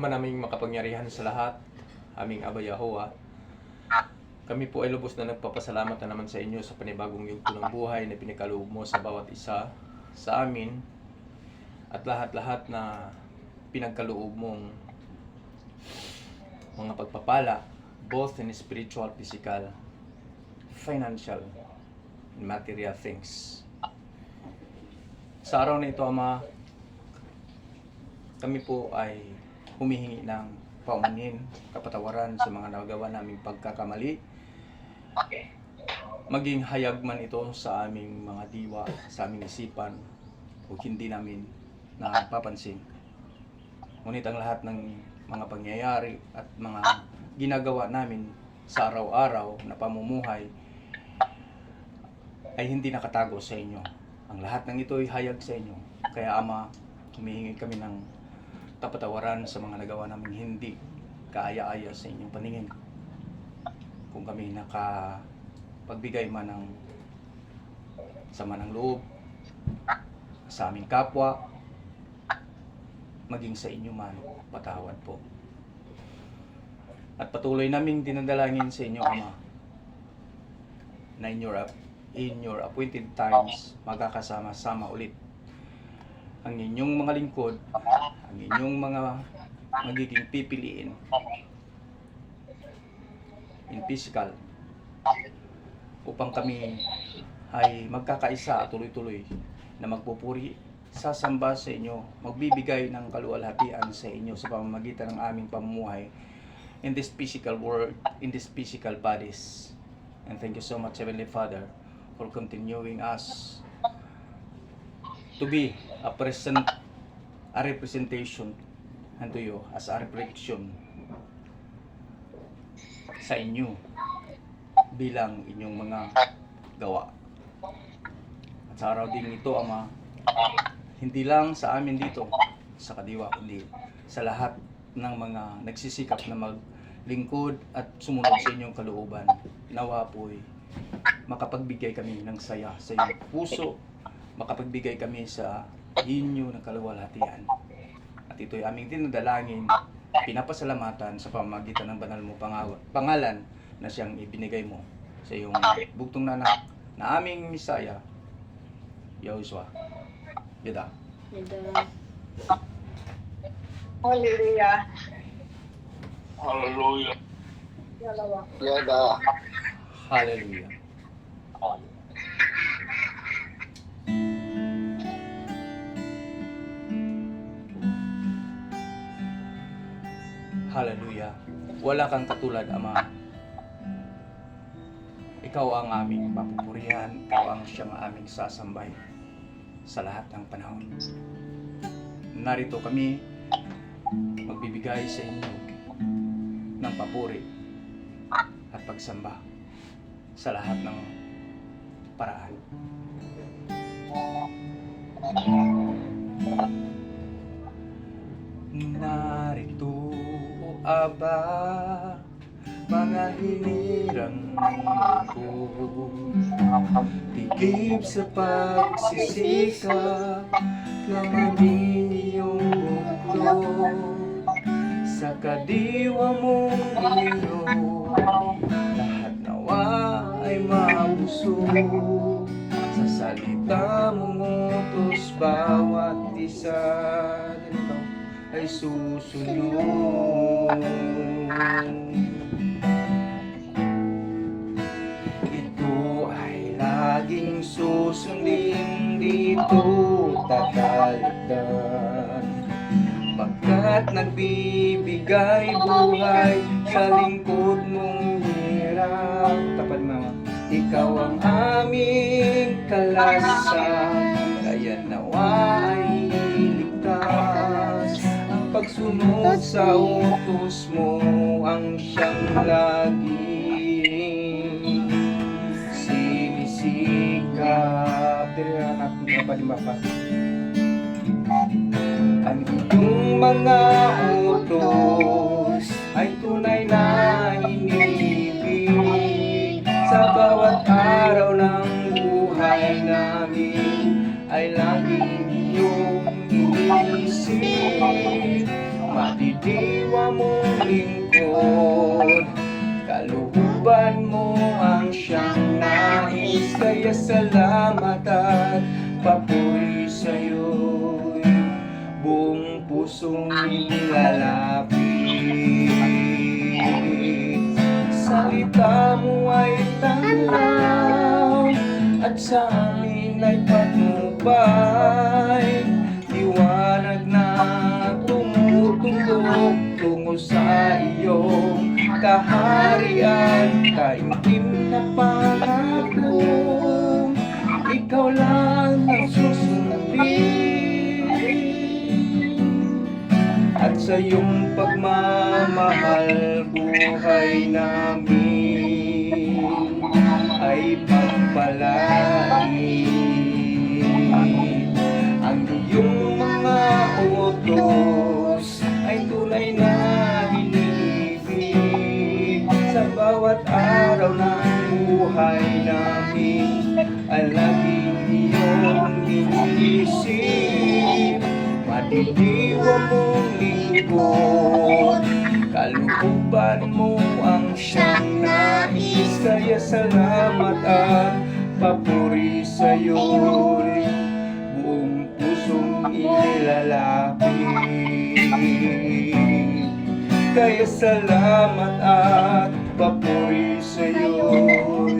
Ama naming makapangyarihan sa lahat, aming Aba Yahowa, kami po ay lubos na nagpapasalamat na naman sa inyo sa panibagong yugto ng buhay na pinikaloob mo sa bawat isa sa amin at lahat-lahat na pinagkaloob mong mga pagpapala, both in spiritual, physical, financial, and material things. Sa araw na ito, Ama, kami po ay humihingi ng paumanhin, kapatawaran sa mga nagawa naming pagkakamali. Maging hayag man ito sa aming mga diwa, sa aming isipan, o hindi namin napapansin. Ngunit ang lahat ng mga pangyayari at mga ginagawa namin sa araw-araw na pamumuhay ay hindi nakatago sa inyo. Ang lahat ng ito ay hayag sa inyo. Kaya Ama, humihingi kami ng kapatawaran sa mga nagawa namin hindi kaaya-aya sa inyong paningin. Kung kami nakapagbigay man ng sama ng loob sa aming kapwa, maging sa inyo man, patawad po. At patuloy naming dinadalangin sa inyo, Ama, na in your appointed times, magkakasama-sama ulit ang inyong mga lingkod, ang inyong mga magiging pipiliin in physical, upang kami ay magkakaisa at tuloy-tuloy na magpupuri, sasamba sa inyo, magbibigay ng kaluwalhatian sa inyo sa pamamagitan ng aming pamumuhay in this physical world, in this physical bodies. And thank you so much, Heavenly Father, for continuing us to be a representation unto you, as a reflection sa inyo bilang inyong mga gawa. At sa araw din ito, Ama, hindi lang sa amin dito sa Kadiwa, kundi sa lahat ng mga nagsisikap na maglingkod at sumunod sa inyong kalooban, nawa po'y makapagbigay kami ng saya sa iyong puso, makapagbigay kami sa inyo ng kaluwalhatian. At ito'y aming dinadalangin, pinapasalamatan sa pamamagitan ng banal mo pangalan na siyang ibinigay mo sa iyong bugtong na anak na aming Misaya, Yahushua. Yada. Hallelujah. Hallelujah. Yada. Hallelujah. Hallelujah. Wala kang katulad, Ama. Ikaw ang aming papupurihan, ikaw ang siyang aming sasambay sa lahat ng panahon. Narito kami magbibigay sa inyo ng papuri at pagsamba sa lahat ng paraan. Narito, Aba, mga hinirang ko, tigib sa pagsisikap na maging iyong buklo sa kadiwa mong ilo. Lahat nawa ay puso. Sa salita mong utos, bawat isa ganito ay susunod. Ito ay laging susundin, dito tatalikdan. Pagkat nagbibigay buhay sa lingkod mong hirap. Tapat mama. Ikaw ang aming kalasan, kaya nawa ay iligtas. Ang pagsunod sa utos mo ang siyang laging sinisikap. Tira natin na palimapa. Ang iyong mga utos ay tunay na inibig. Sa bawat araw ng buhay namin ay laging iyong iniisip. Madidiwa mong lingkod, kalooban mo ang siyang nais. Kaya salamat at papuri sa'yo'y buong pusong inilalapit. Salita mo ay tanaw at sa amin ay patnubay. Liwanag na tumutundok tungo sa iyong kaharian. Kaimtim na pangako, ikaw lang ang susundin. At sa iyong pagmamahal, buhay namin ay pagpalain. Ang iyong mga utos ay tunay na inibig. Sa bawat araw ng buhay namin ay laging iyong iniisip. Madidiwa mong lingkod, kalooban mo ang siyang nais. Kaya salamat at papuri sa'yo'y buong pusong inilalapit. Kaya salamat at papuri sa'yo'y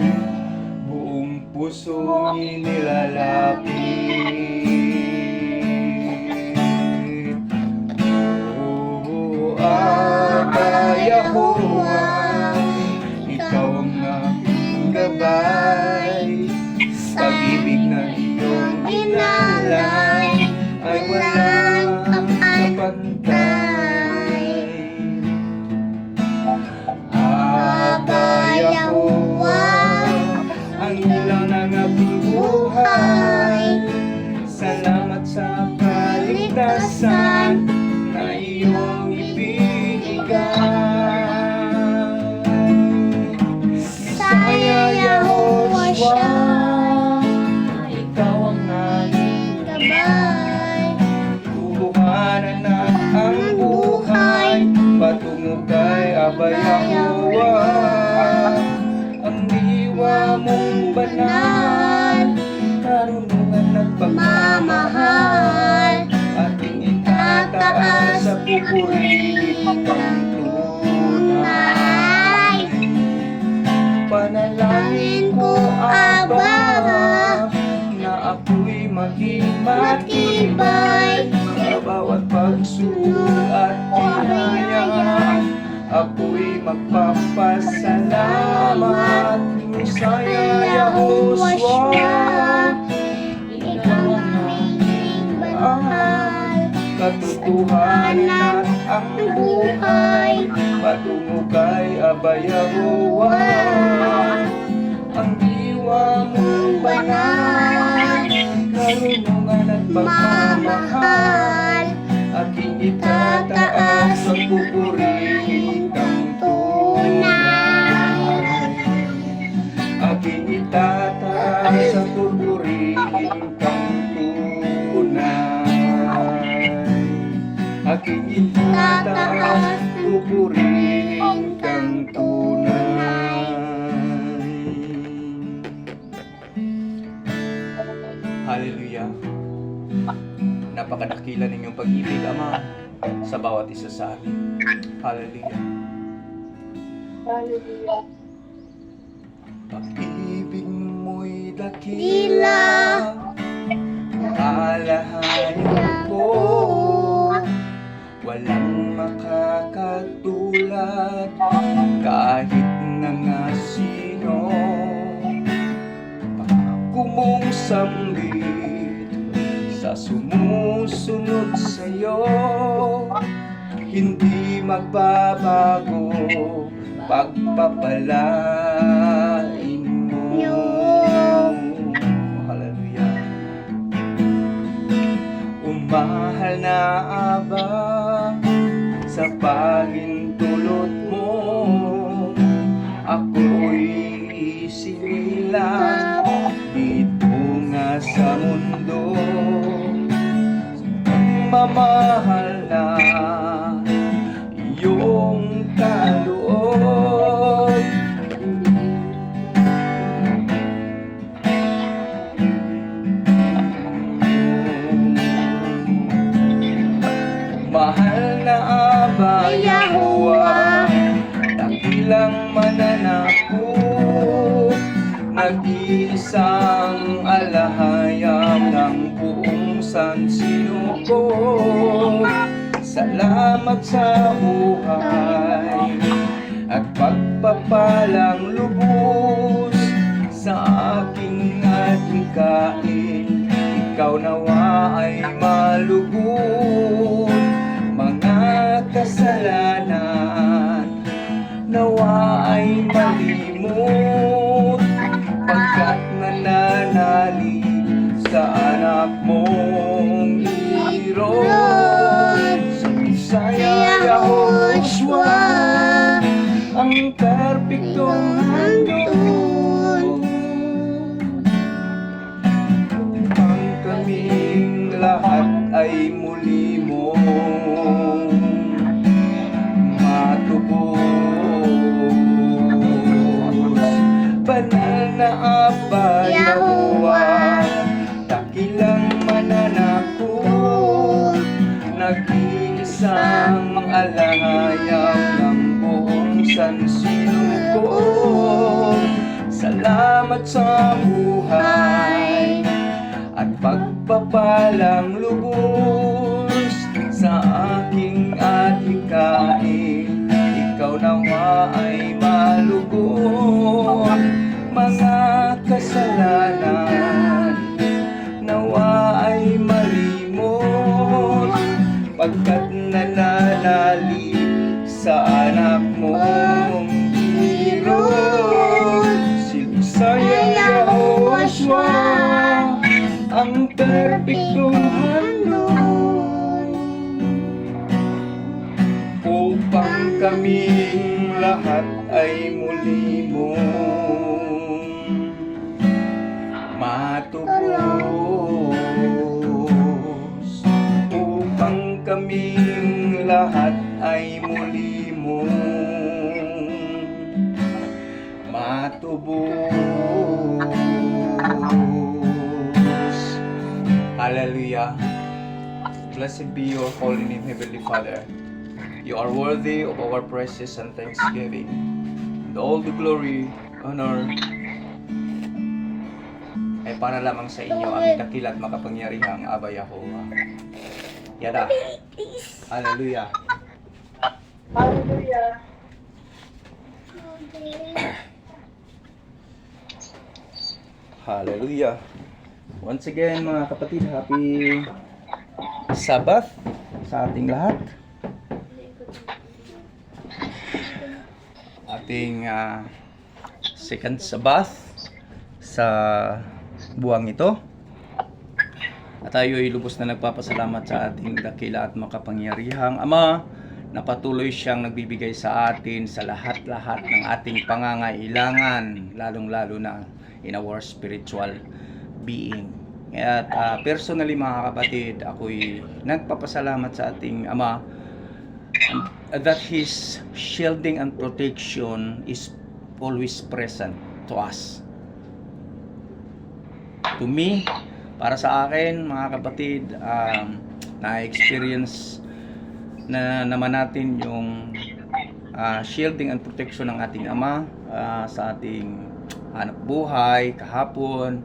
buong pusong inilalapit. Yahuwah, ikaw ang aking gabay. Pag-ibig na iyong inalay ay walang kapantay. Aba Yahuwah, ang ilaw ng aking buhay. Salamat sa kaligtasan na iyong ikaw ang aming gabay. Tubuhanan na ang buhay patungo kay Aba Yahuwah. Ang diwa mong banal, karunungan at pagmamahal, ating itataas sa pupurihin ng tunay. Panalangin ko, Aba, na ako'y maging matibay sa bawat pagsulong at pinaya. Ako'y magpapasalamat Misaya Yahushua. Ikaw ang aming mahal, katotohanan at ang buhay patungo kay Aba Yahuwah. Ang diwa mong banal, karunungan at pagmamahal, aking itataas ang pupurihin kang tunay. Aking itataas ang pupurihin kang tunay. Aking itataas, pupurihin kang tunay. sa bawat isa sa amin. Hallelujah. Hallelujah. Pag-ibig mo'y dakila, alahanin ko, walang makakatulad kahit na nga sino. Pangako mong sambit sa sumusunod sa'yo, hindi magbabago, pagpapalain mo. Hallelujah. Umahal na aba sa pahintulot mo, ako'y isinilang dito nga sa mundo. Mamahal na iyong kaloob, mahal na Aba Yahuwah, dakilang mananakop, nag-iisang alahayam ng buong sansinukob. Salamat sa buhay at pagpapalang lubos sa aking adhikain. Ikaw nawa ay malugod, mga kasalanan nawa ay malimot, pagkat nananalig sa anak mong Iron. Saya Yahushua, ang perpektong handog, upang kaming lahat ay muli mong matubos. Banal na Aba Yahuwah, dakilang mananakop, nag-iisang alahayam ng buong sansinukob. Salamat sa buhay at pagpapalang lubos sa aking adhikain. Ikaw nawa ay malugod, mga kasalanan nawa ay malimot, pagkat nananalig sa anak mong Iron. Silusaya Yahushua, ang perpektong handog, upang kaming lahat ay muli mong matubos, upang kaming lahat ay muli mong matubos. Hallelujah. Blessed be your holy name, Heavenly Father. You are worthy of our praises and thanksgiving, and all the glory, honor, ay para lamang sa inyo, ang dakila at makapangyarihang Aba Yahuwah. Yada. Hallelujah. Hallelujah. Hallelujah. Once again, mga kapatid, happy Sabbath sa ating lahat. Ating second Sabbath sa buwang ito. At tayo ay lubos na nagpapasalamat sa ating dakila at makapangyarihang Ama na patuloy siyang nagbibigay sa atin sa lahat-lahat ng ating pangangailangan, lalong-lalo na in our spiritual being. At personally, mga kapatid, ako'y nagpapasalamat sa ating Ama that His shielding and protection is always present to us. To me, para sa akin, mga kapatid, na-experience na naman natin yung shielding and protection ng ating Ama sa ating hanap buhay, kahapon.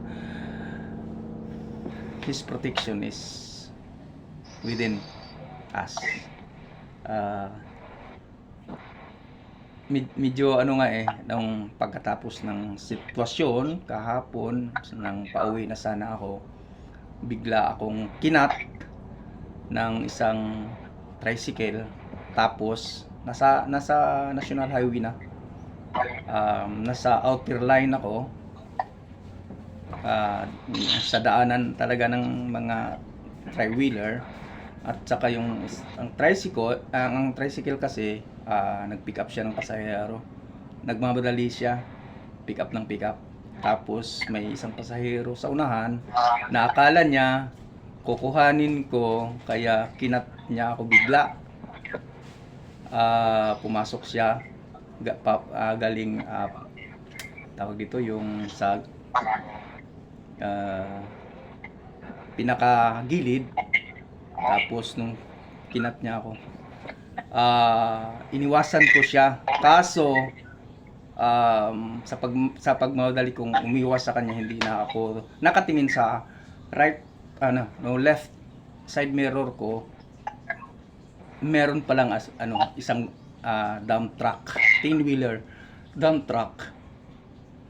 His protection is within us. Medyo ano nga nung pagkatapos ng sitwasyon kahapon, nang pauwi na sana ako, bigla akong kinat ng isang tricycle, tapos nasa National Highway na, nasa outer line ako, sa daanan talaga ng mga tri-wheeler, at saka ang tricycle kasi nag-pick up siya ng pasahero, nagmamadali siya, pick up ng pick up, tapos may isang pasahero sa unahan na akala niya kukuhanin ko, kaya kinat niya ako bigla. Pumasok siya galing tawag dito yung sa pinakagilid, tapos nung kinat niya ako, iniwasan ko siya, kaso sa pagmamadali kong umiwas sa kanya, hindi na ako nakatingin sa left side mirror ko. Meron palang isang dump truck, 10-wheeler dump truck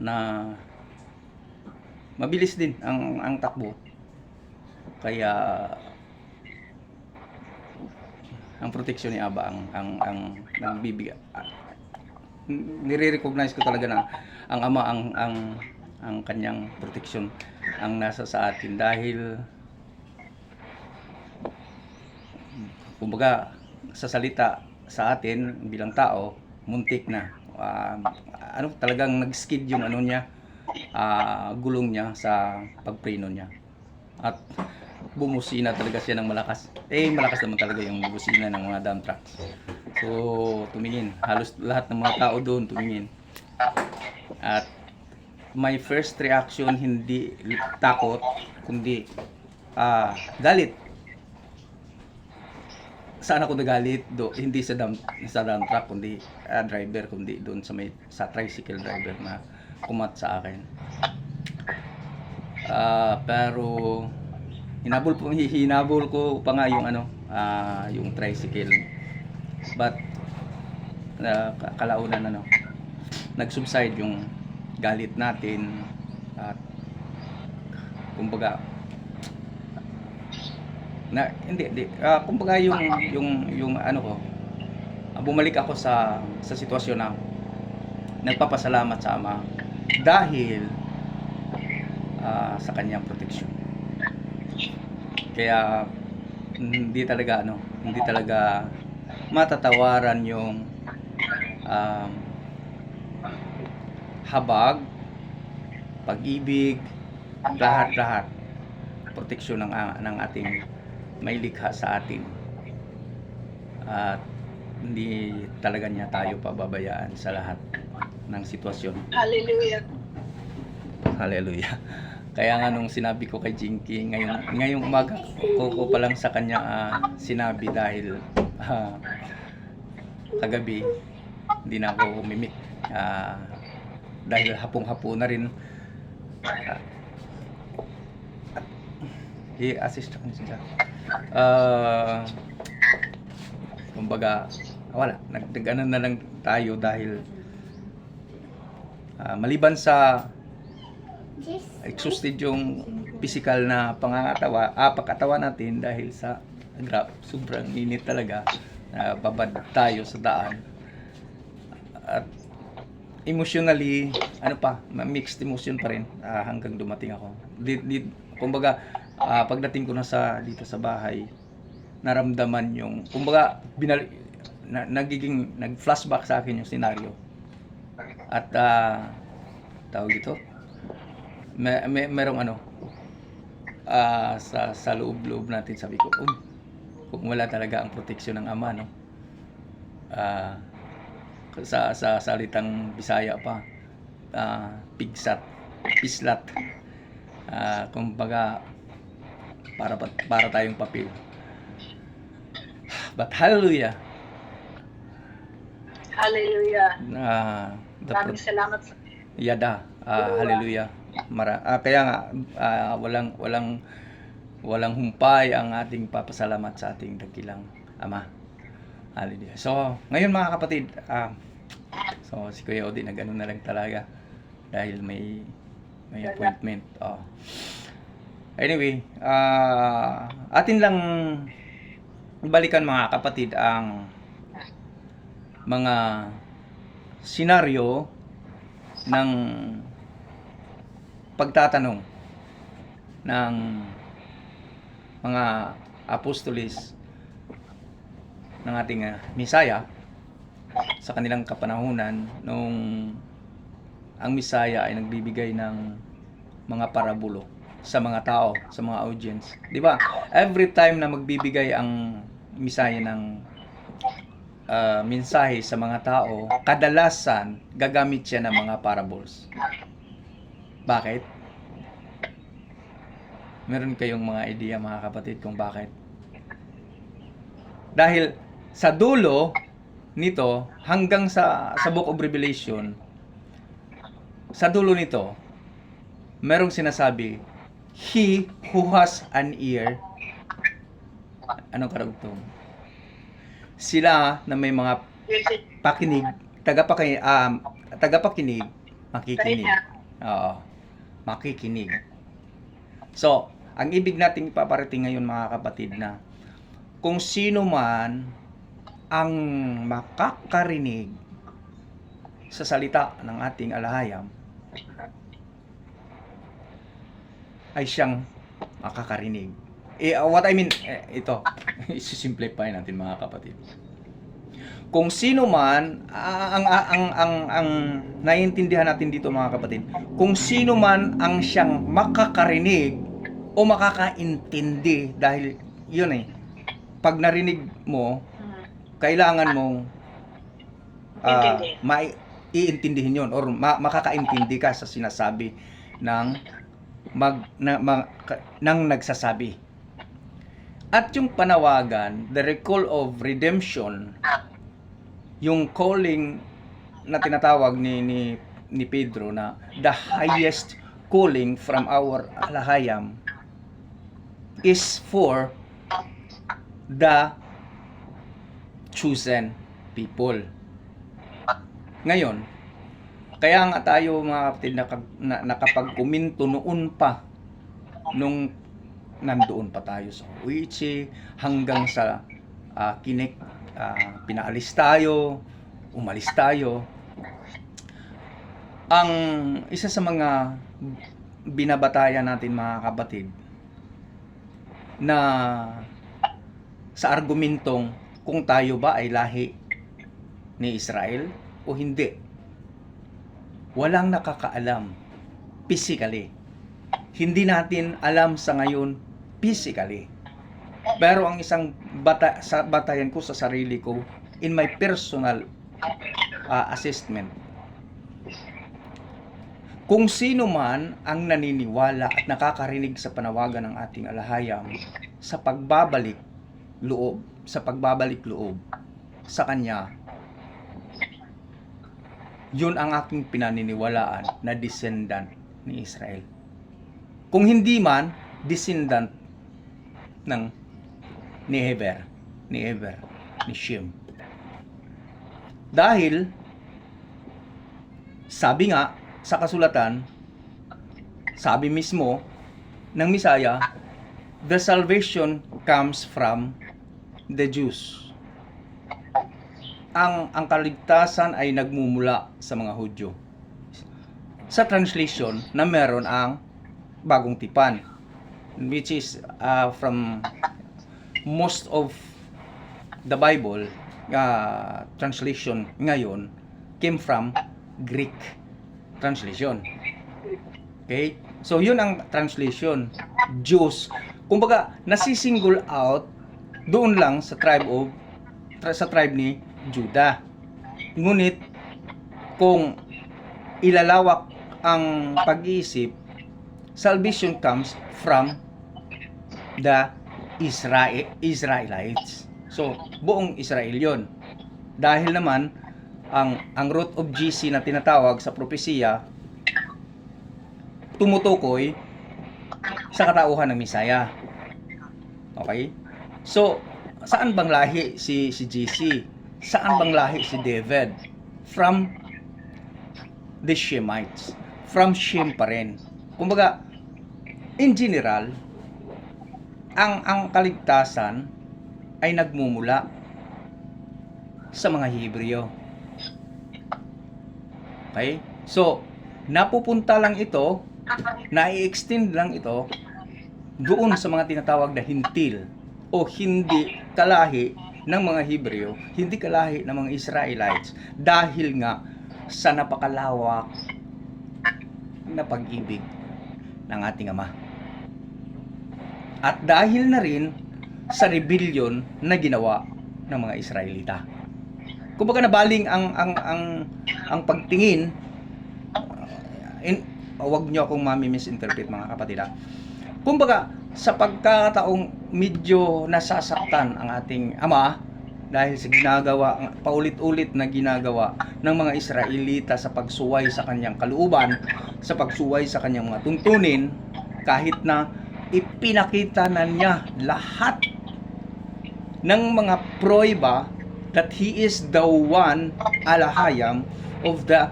na mabilis din ang takbo, kaya ang proteksyon ni Aba ang nagbibigay. Nire-recognize ko talaga na ang Ama ang kanyang proteksyon ang nasa sa atin, dahil kumbaga sa salita sa atin bilang tao, muntik na talagang nag-skid yung niya, gulong niya sa pagpreno niya, at bumusina talaga siya ng malakas. Malakas naman talaga yung busina ng mga dump trucks. So tumingin, halos lahat ng mga tao doon tumingin, at my first reaction hindi takot, kundi galit. Saan ako nagalit? Hindi sa dump truck, kundi driver, kundi doon sa tricycle driver na kumat sa akin. Pero hinabol ko pa nga yung tricycle, but kalaunan nag-subside yung galit natin, at kumbaga kumbaga bumalik ako sa sitwasyon na nagpapasalamat sa Ama dahil sa kanyang proteksyon. Kaya hindi talaga matatawaran yung habag, pag-ibig, lahat proteksyon ng ating may likha sa atin, at hindi talaga niya tayo pababayaan sa lahat ng sitwasyon. Hallelujah. Hallelujah. Kaya nga nung sinabi ko kay Jinky ngayong umaga ko pa lang sa kanya sinabi, dahil kagabi hindi na ako umimik, dahil hapong-hapo na rin. I-assist ako siya. Kumbaga wala, nagdaganan na lang tayo, dahil maliban sa exhausted yung physical na pagkatawa natin dahil sa sobrang init talaga, babad tayo sa daan, at emotionally mixed emotion pa rin hanggang dumating ako. Kumbaga pagdating ko na dito sa bahay, naramdaman yung kumbaga nag-flashback sa akin yung senaryo, at tawag ito, merong sa loob natin, sabi ko, kung wala talaga ang proteksyon ng Ama, sa salitang Bisaya pa, pislat, kumbaga para tayong papel. But hallelujah, Hallelujah. Maraming the salamat sa yada, hallelujah. Kaya nga walang humpay ang ating papasalamat sa ating dakilang Ama. Hallelujah. So, ngayon mga kapatid, so si Kuya Odi nag-ano na lang talaga dahil may appointment. Anyway, atin lang balikan mga kapatid ang mga senaryo ng pagtatanong ng mga apostolis ng ating Misaya sa kanilang kapanahunan nung ang Misaya ay nagbibigay ng mga parabulo sa mga tao, sa mga audience. 'Di ba? Every time na magbibigay ang Misaya ng mensahe sa mga tao, kadalasan gagamit siya ng mga parables. Bakit? Meron kayong mga idea mga kapatid kung bakit? Dahil sa dulo nito hanggang sa Book of Revelation, sa dulo nito merong sinasabi, he who has an ear, anong karugtong? Sila na may mga pakinig, tagapakinig, makikinig. Oo, makikinig. So, ang ibig nating ipaparating ngayon mga kapatid na kung sino man ang makakarinig sa salita ng ating alahayam ay siyang makakarinig. What I mean, ito, isi-simplify natin mga kapatid. Kung sino man, ang naiintindihan natin dito mga kapatid, kung sino man ang siyang makakarinig o makakaintindi, dahil yun pag narinig mo, kailangan mong iintindihin yun or makakaintindi ka sa sinasabi ng nagsasabi. At yung panawagan, the recall of redemption, yung calling na tinatawag ni Pedro na the highest calling from our alahayam is for the chosen people. Ngayon, kaya nga tayo mga kapatid nakapag-kuminto noon pa nung nandoon pa tayo sa Uichi hanggang sa pinaalis tayo, umalis tayo. Ang isa sa mga binabatayan natin mga kapatid na sa argumentong kung tayo ba ay lahi ni Israel o hindi, walang nakakaalam physically. Hindi natin alam sa ngayon physically. Pero ang isang batayan ko sa sarili ko in my personal assessment, kung sino man ang naniniwala at nakakarinig sa panawagan ng ating alahayam sa pagbabalik loob sa kanya, yun ang aking pinaniniwalaan na descendant ni Israel. Kung hindi man, descendant ni Heber, ni Shem. Dahil sabi nga sa kasulatan, sabi mismo ng Misaya, the salvation comes from the Jews. Ang kaligtasan ay nagmumula sa mga Hudyo. Sa translation na meron ang Bagong Tipan, which is from most of the Bible translation ngayon came from Greek translation. Okay? So yun ang translation, Jews. Kumbaga nasisingle out doon lang sa tribe ni Judah. Ngunit kung ilalawak ang pag-iisip, salvation comes from the Israelites. So, buong Israel yon. Dahil naman, ang root of GC na tinatawag sa propesiya, tumutukoy sa katauhan ng Misaya. Okay? So, saan bang lahi si GC? Saan bang lahi si David? From the Shemites. From Shem pa rin. Kumbaga, in general, ang kaligtasan ay nagmumula sa mga Hebreo. Okay? So, napupunta lang ito, na-extend lang ito doon sa mga tinatawag na hintil o hindi kalahi ng mga Hebreo, hindi kalahi ng mga Israelites dahil nga sa napakalawak na pag-ibig ng ating Ama. At dahil na rin sa rebellion na ginawa ng mga Israelita. Kumbaga nabaling ang pagtingin, wag niyo akong mami-misinterpret mga kapatid. Kumbaga sa pagkakataong medyo nasasaktan ang ating Ama dahil sa ginagawa, paulit-ulit na ginagawa ng mga Israelita sa pagsuway sa kanyang kalooban, sa pagsuway sa kanyang mga tuntunin, kahit na ipinakita na niya lahat ng mga pruweba that he is the one alahayam of the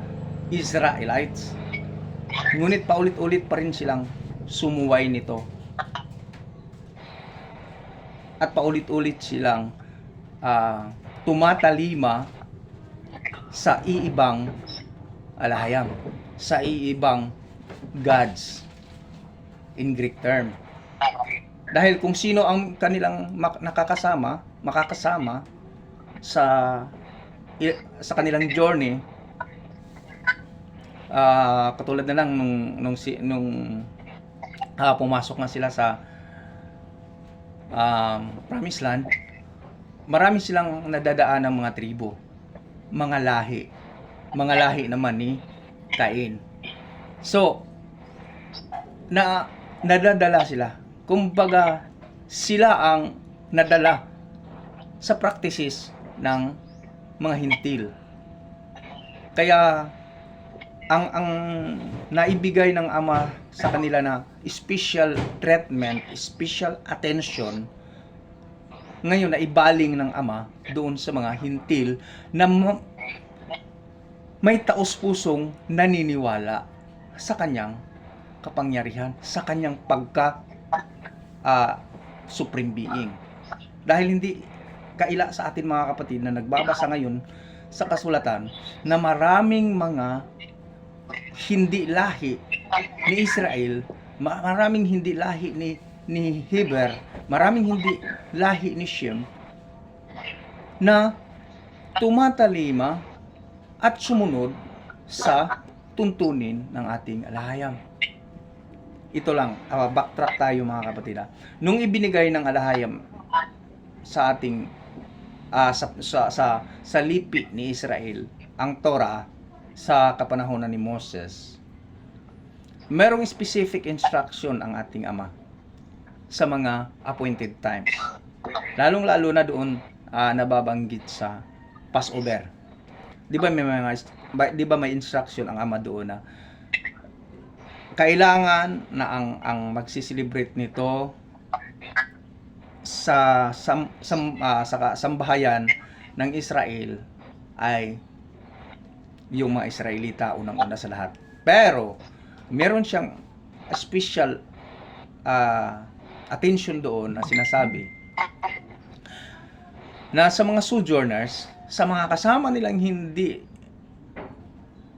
Israelites. Ngunit paulit-ulit pa rin silang sumuway nito. At paulit-ulit silang tumatalima sa iibang alahayam, sa iibang gods in Greek term. Dahil kung sino ang kanilang makakasama sa kanilang journey, katulad na lang nung pumasok na sila sa Promised Land, marami silang nadadaan ng mga tribo, mga lahi naman ni Cain. So, nadadala sila. Kumbaga, sila ang nadala sa practices ng mga hintil. Kaya, ang naibigay ng Ama sa kanila na special treatment, special attention, ngayon na ibaling ng Ama doon sa mga hintil na may taos-pusong naniniwala sa kanyang kapangyarihan, sa kanyang pagka supreme being. Dahil hindi kaila sa atin mga kapatid na nagbabasa ngayon sa kasulatan na maraming mga hindi lahi ni Israel, maraming hindi lahi ni Heber, maraming hindi lahi ni Shem na tumatalima at sumunod sa tuntunin ng ating alahayam. Ito lang, backtrack tayo mga kapatid. Nung ibinigay ng alahayam sa ating sa lipi ni Israel ang Torah sa kapanahonan ni Moses, merong specific instruction ang ating Ama sa mga appointed times. Lalong-lalo na doon nababanggit sa Passover. 'Di ba may instruction ang Ama doon na kailangan na ang magsiselebrate nito sa sambahayan ng Israel ay yung mga Israelita unang-una sa lahat. Pero meron siyang special attention doon na sinasabi na sa mga sojourners, sa mga kasama nilang hindi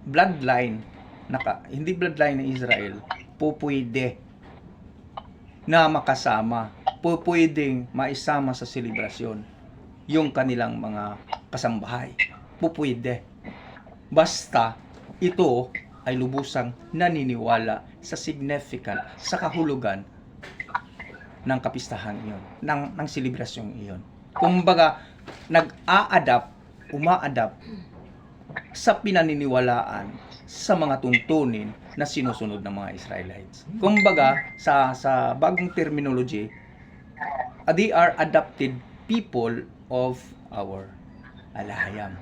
bloodline ng Israel, pupwede na makasama, pupwedeng maisama sa selebrasyon yung kanilang mga kasambahay. Pupwede. Basta ito ay lubusang naniniwala sa significant, sa kahulugan ng kapistahan iyon, ng selebrasyong iyon. Kumbaga, uma-adapt sa pinaniniwalaan sa mga tuntunin na sinusunod ng mga Israelites. Kumbaga, sa bagong terminology, they are adopted people of our alahayam.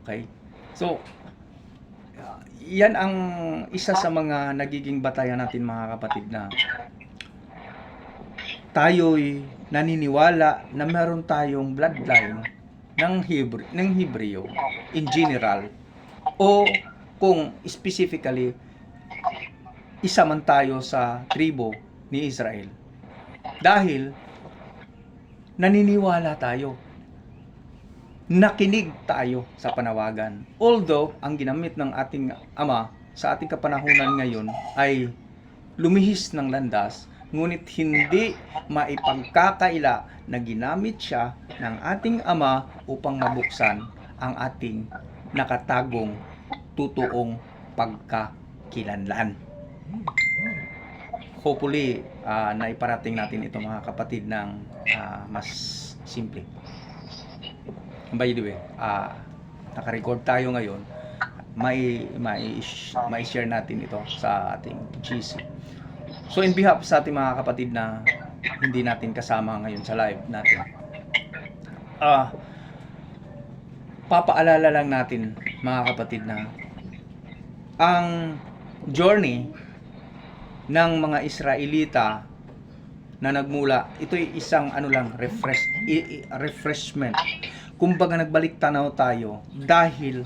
Okay? So, yan ang isa sa mga nagiging batayan natin, mga kapatid, na tayo'y naniniwala na meron tayong bloodline ng Hebreo in general, o kung specifically isa man tayo sa tribo ni Israel. Dahil naniniwala tayo, nakinig tayo sa panawagan. Although, ang ginamit ng ating Ama sa ating kapanahunan ngayon ay lumihis ng landas, ngunit hindi maipagkakaila na ginamit siya ng ating Ama upang mabuksan ang ating nakatagong totoong pagkakilanlan. Hopefully, naiparating natin ito, mga kapatid, ng mas simple. By the way, naka-record tayo ngayon. May share natin ito sa ating GC. So in behalf sa ating mga kapatid na hindi natin kasama ngayon sa live natin, papaalala lang natin, mga kapatid, na ang journey ng mga Israelita na nagmula, ito'y isang refreshment. Kumbaga, nagbalik tanaw tayo dahil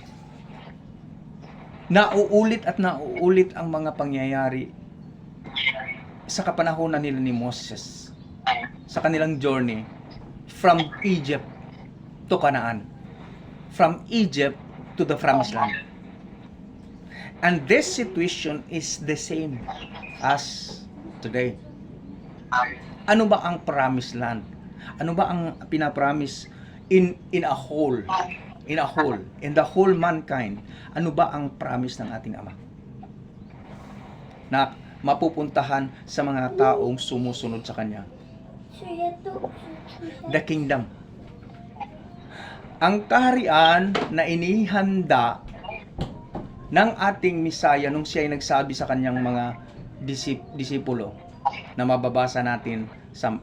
nauulit at nauulit ang mga pangyayari sa kapanahunan nila ni Moses sa kanilang journey from Egypt to Canaan, from Egypt to the Promised Land. And this situation is the same as today. Ano ba ang Promised Land? Ano ba ang pinapromise in the whole mankind? Ano ba ang promise ng ating Ama? Na mapupuntahan sa mga taong sumusunod sa Kanya. The kingdom. Ang kaharian na inihanda ng ating Misaya nung siya ay nagsabi sa kanyang mga disipulo, na mababasa natin sa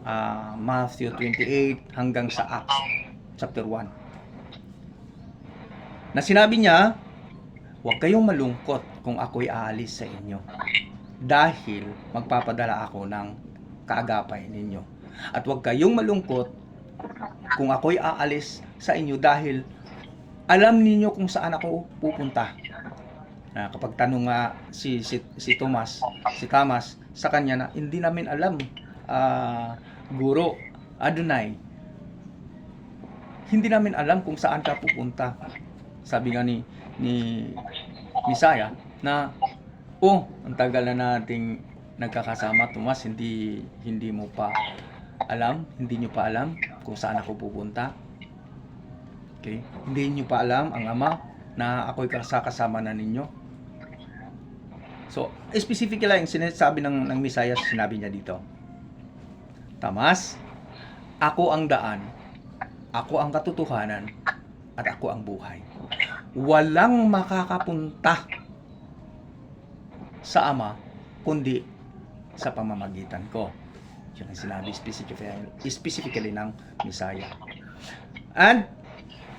Matthew 28 hanggang sa Acts chapter 1. Na sinabi niya, huwag kayong malungkot kung ako'y aalis sa inyo, dahil magpapadala ako ng kaagapay ninyo. At huwag kayong malungkot kung ako'y aalis sa inyo, dahil alam ninyo kung saan ako pupunta. Na kapag tanong nga si Thomas sa kanya na, hindi namin alam, Guro, Adonai, hindi namin alam kung saan ka pupunta. Sabi nga ni Misaya na, ang tagal na nating nagkakasama, Tomas, hindi mo pa alam, hindi nyo pa alam kung saan ako pupunta. Okay? Hindi nyo pa alam, ang Ama, na ako'y kasama na ninyo. So, specifically lang sinasabi ng Misaya, sinabi niya dito, Tomas, ako ang daan, ako ang katotohanan, at ako ang buhay. Walang makakapunta sa Ama kundi sa pamamagitan ko. Yun ang sinabi specifically ng Misaya. And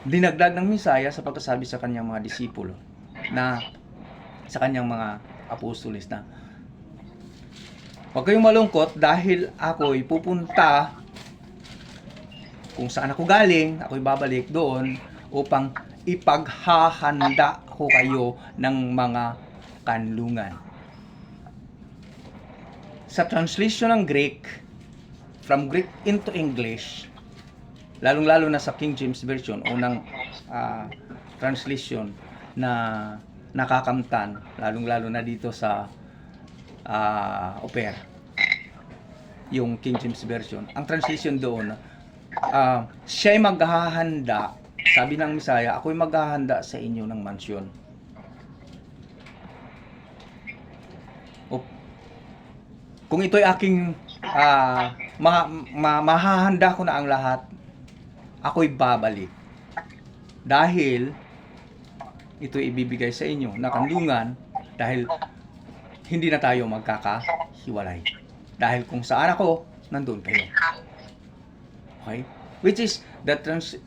dinagdag ng Misaya sa pagkasabi sa kanyang mga disipulo, na sa kanyang mga apostoles, na huwag kayong malungkot dahil ako'y pupunta kung saan ako galing, ako'y babalik doon upang ipaghahanda ko kayo ng mga kanlungan. Sa translation ng Greek, from Greek into English, lalong-lalo na sa King James Version, unang translation na nakakamtan, lalong-lalo na dito sa opera, yung King James Version. Ang translation doon, siya'y maghahanda, sabi ng Misaya, ako'y maghahanda sa inyo ng mansyon. Kung ito'y aking mahahanda ko na ang lahat, ako'y babalik. Dahil ito'y ibibigay sa inyo na kanlungan, dahil hindi na tayo magkakahiwalay. Dahil kung saan ako, nandun kayo. Okay? Which is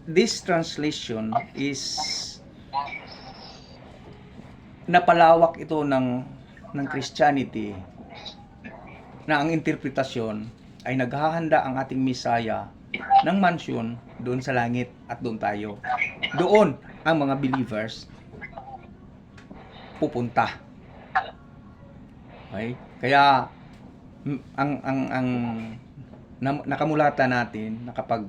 this translation is napalawak ito ng Christianity, na ang interpretasyon ay naghahanda ang ating Misaya ng mansyon doon sa langit at doon tayo. Doon ang mga believers pupunta. Okay? Kaya nakamulatan natin na kapag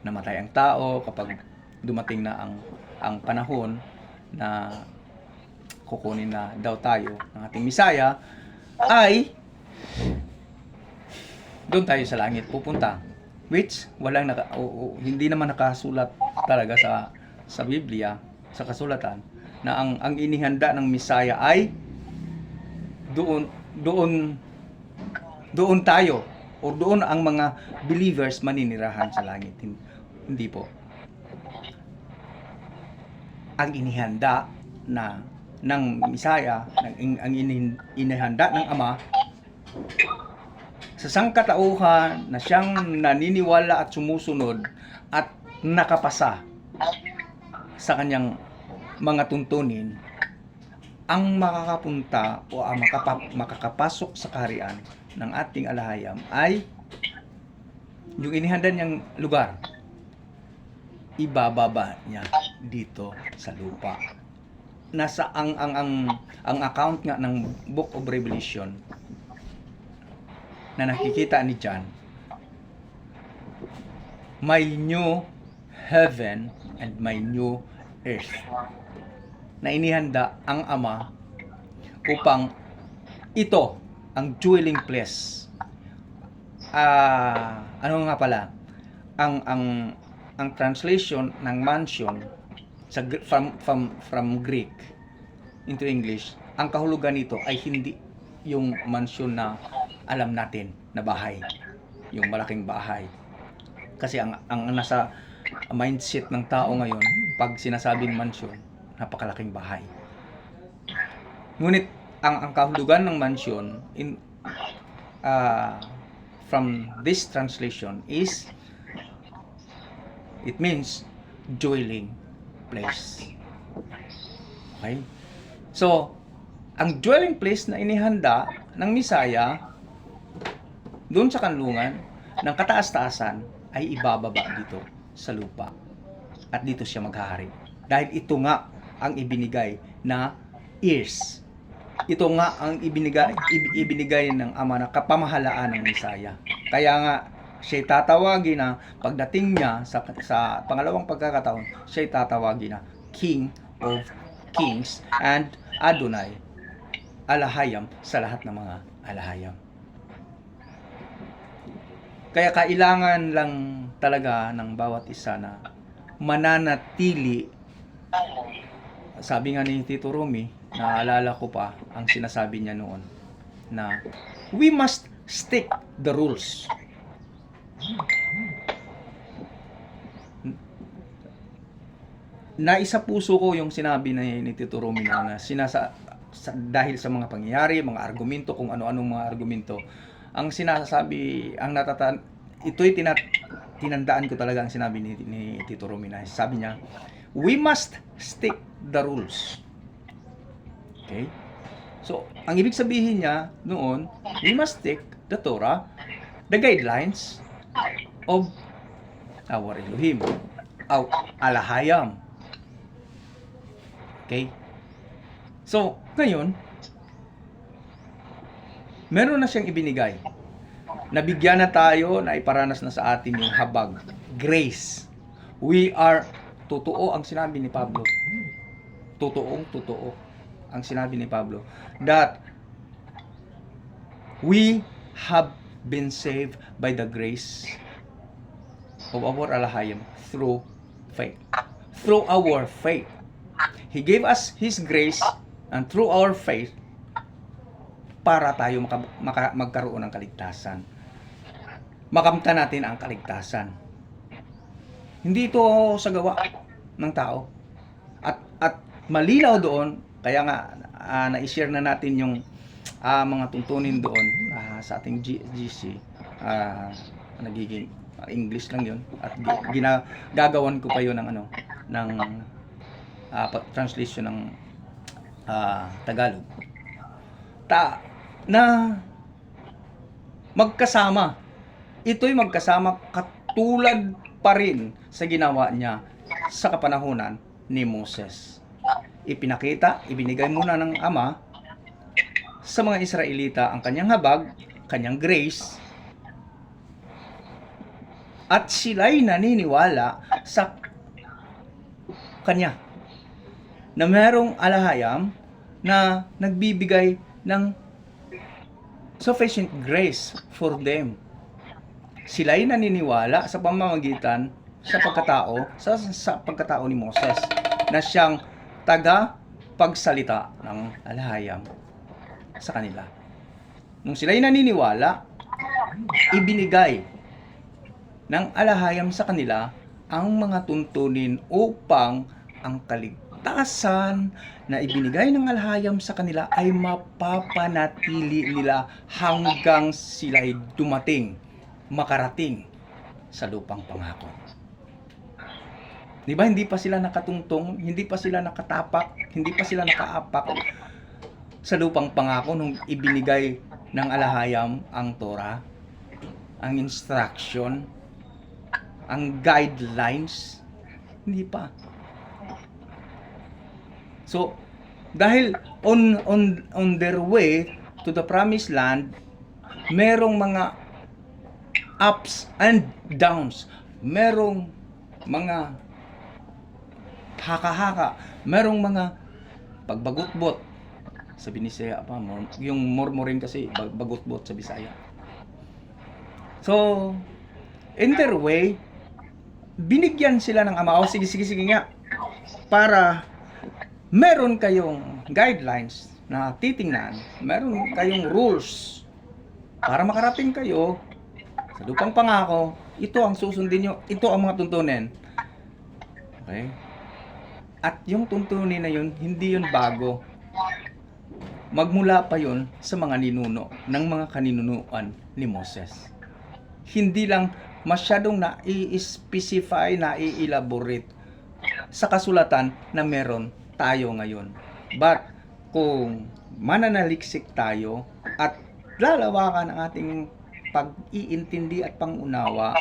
namatay ang tao, kapag dumating na ang panahon na kukunin na daw tayo ng ating Misaya, ay doon tayo sa langit pupunta, which hindi naman nakasulat talaga sa Biblia, sa kasulatan, na ang inihanda ng Misaya ay doon tayo, o doon ang mga believers maninirahan sa langit. Hindi po. Ang inihanda ng Misaya, ang inihanda ng Ama sa sangkatauhan na siyang naniniwala at sumusunod at nakapasa sa kanyang mga tuntunin, ang makakapunta o ang makakapasok sa kaharian ng ating alahayam ay yung inihanda niyang lugar, ibababa niya dito sa lupa. Nasa ang account nga ng Book of Revelation na nakikita ni John, may new heaven and may new earth na inihanda ang Ama upang ito ang dwelling place. Ano nga pala ang translation ng mansion from Greek into English, ang kahulugan nito ay hindi yung mansion na alam natin na bahay, yung malaking bahay. Kasi ang nasa mindset ng tao ngayon, pag sinasabing mansion, napakalaking bahay. Ngunit ang kahulugan ng mansion from this translation is, it means dwelling place. Okay? So, ang dwelling place na inihanda ng Misaya doon sa kanlungan ng kataas-taasan ay ibababa dito sa lupa. At dito siya maghahari. Dahil ito nga ang ibinigay na ears. Ito nga ang ibinigay ng Ama na kapamahalaan ng Misaya. Kaya nga siya tatawagin na, pagdating niya sa pangalawang pagkakataon, siya tatawagin na King of Kings and Adonai, alahayam sa lahat ng mga alahayam. Kaya kailangan lang talaga ng bawat isa na mananatili. Sabi nga ni Tito Romy, naalala ko pa ang sinasabi niya noon, na we must stick the rules. Naisa puso ko yung sinabi ni Tito Romy na dahil sa mga pangyayari, mga argumento, kung ano-anong mga argumento, ang sinasabi, ito'y tinandaan ko talaga ang sinabi ni Tito Romy, na sabi niya, we must stick the rules. Okay? So, ang ibig sabihin niya noon, we must stick the Torah, the guidelines of our Elohim, our alahayam. Okay? So, ngayon, meron na siyang ibinigay. Nabigyan na tayo, na iparanas na sa atin yung habag, grace. We are, totoo ang sinabi ni Pablo. Totoo ang sinabi ni Pablo, that we have been saved by the grace of our alahayam through faith. Through our faith. He gave us His grace, and through our faith, para tayo magkaroon ng kaligtasan. Makamtan natin ang kaligtasan. Hindi ito sa gawa ng tao. At malinaw doon, kaya nga na-share na natin yung mga tuntunin doon sa ating GC, nagiging English lang yun. At gagawan ko pa yun ng ng translation ng Tagalog. Na magkasama. Ito'y magkasama katulad pa rin sa ginawa niya sa kapanahunan ni Moses. Ipinakita, ibinigay muna ng Ama sa mga Israelita ang kanyang habag, kanyang grace, at sila'y naniniwala sa kanya na merong alahayam na nagbibigay ng sufficient grace for them. Sila'y naniniwala sa pamamagitan sa pagkatao ni Moses na siyang taga-pagsalita ng alahayam sa kanila. Nung sila'y naniniwala, ibinigay ng alahayam sa kanila ang mga tuntunin upang ang kaligtasan na ibinigay ng alahayam sa kanila ay mapapanatili nila hanggang sila'y makarating sa lupang pangako. Di ba hindi pa sila nakatungtong, hindi pa sila nakatapak, hindi pa sila nakaapak sa lupang pangako nung ibinigay ng alahayam ang Torah, ang instruction, ang guidelines? Hindi pa. So, dahil on their way to the promised land, merong mga ups and downs, merong mga haka-haka, merong mga pagbagutbot sa Binisaya pa, yung murmuring kasi bagutbot sa Bisaya. So, in their way, binigyan sila ng Ama, sige nga, para meron kayong guidelines na titingnan, meron kayong rules para makarating kayo sa lupang pangako. Ito ang susundin nyo, ito ang mga tuntunin. Okay? At yung tuntunin na yun, hindi yun bago. Magmula pa yun sa mga ninuno ng mga kaninunuan ni Moses. Hindi lang masyadong na-i-specify, na-i-elaborate sa kasulatan na meron tayo ngayon. But kung mananaliksik tayo at lalawakan ang ating pag-iintindi at pangunawa,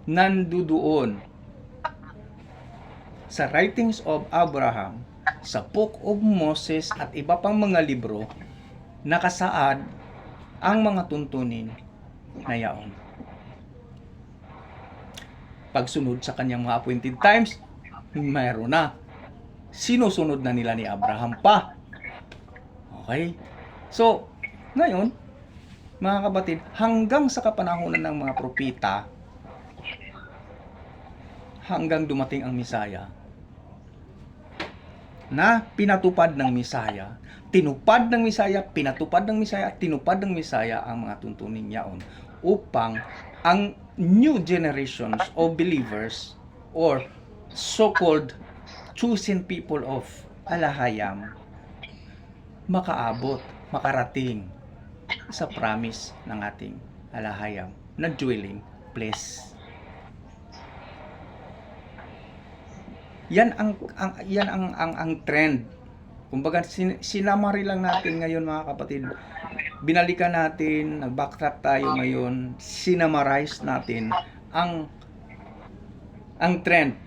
nandudoon sa writings of Abraham, sa Book of Moses at iba pang mga libro, nakasaad ang mga tuntunin na yaon. Pagsunod sa kanyang mga appointed times, mayroon na. Sinusunod na nila ni Abraham pa. Okay? So, ngayon, mga kapatid, hanggang sa kapanahunan ng mga propita, hanggang dumating ang Misaya, na pinatupad ng Misaya, tinupad ng Misaya, pinatupad ng Misaya, at tinupad ng Misaya ang mga tuntunin yaon upang ang new generations of believers or so-called chosen people of alahayam makaabot, makarating sa promise ng ating alahayam na dwelling place. Yan ang trend. Kumbaga sinamari lang natin ngayon, mga kapatid. Binalikan natin, nag-backtrack tayo ngayon, sinamarize natin ang trend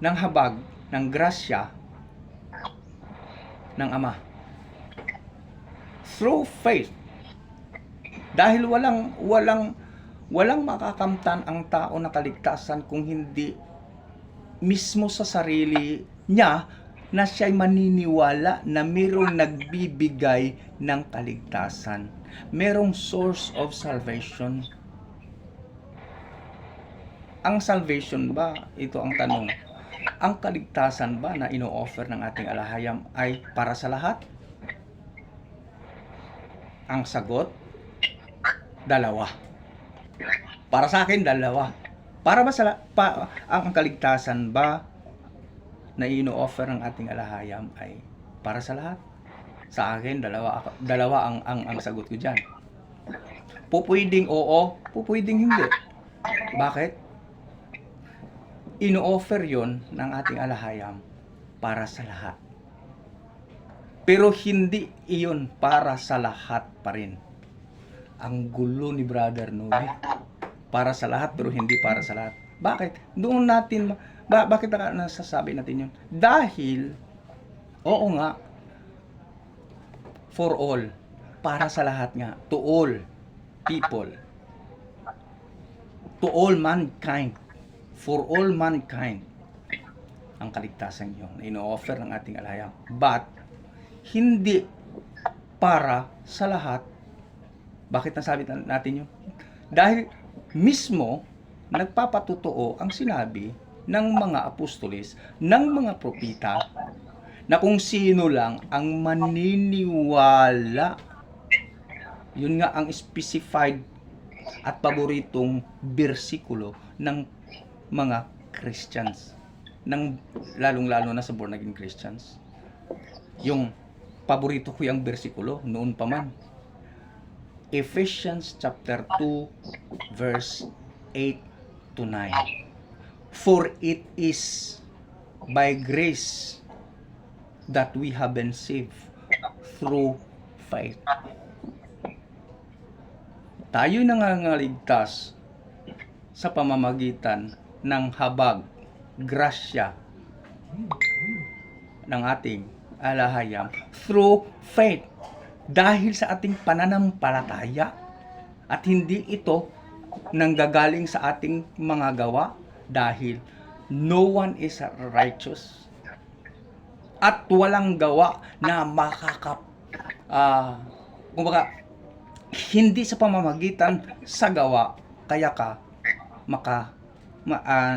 ng habag ng grasya ng Ama. Through faith. Dahil walang makakamtan ang tao na kaligtasan kung hindi mismo sa sarili niya na siya'y maniniwala na mayroong nagbibigay ng kaligtasan. Mayroong source of salvation. Ang salvation ba, ito ang tanong, ang kaligtasan ba na ino-offer ng ating alahayam ay para sa lahat? Ang sagot, dalawa. Para sa akin, dalawa. Para ba ang kaligtasan ba na ino-offer ng ating alahayam ay para sa lahat? Sa akin, dalawa ang sagot ko diyan. Pupwedeng oo, pupwedeng hindi. Bakit? Ino-offer yon ng ating alahayam para sa lahat. Pero hindi iyon para sa lahat pa rin. Ang gulo ni Brother Noe. Para sa lahat pero hindi para sa lahat. Bakit? Doon natin, bakit nasasabi natin yun? Dahil, oo nga, for all. Para sa lahat nga. To all people. To all mankind. For all mankind. Ang kaligtasan yun na ino-offer ng ating alahayam. But, hindi para sa lahat. Bakit nasabi natin yun? Dahil mismo nagpapatotoo ang sinabi ng mga apostolis, ng mga propita, na kung sino lang ang maniniwala. Yun nga ang specified at paboritong bersikulo ng mga Christians. Lalong-lalo na sa born again Christians. Yung paborito ko yung bersikulo noon pa man. Ephesians chapter 2 verse 8 to 9. For it is by grace that we have been saved through faith. Tayo nangangaligtas sa pamamagitan ng habag, grasya ng ating alahayam through faith, dahil sa ating pananampalataya, at hindi ito nanggagaling sa ating mga gawa, dahil no one is righteous at walang gawa na kumbaga hindi sa pamamagitan sa gawa kaya ka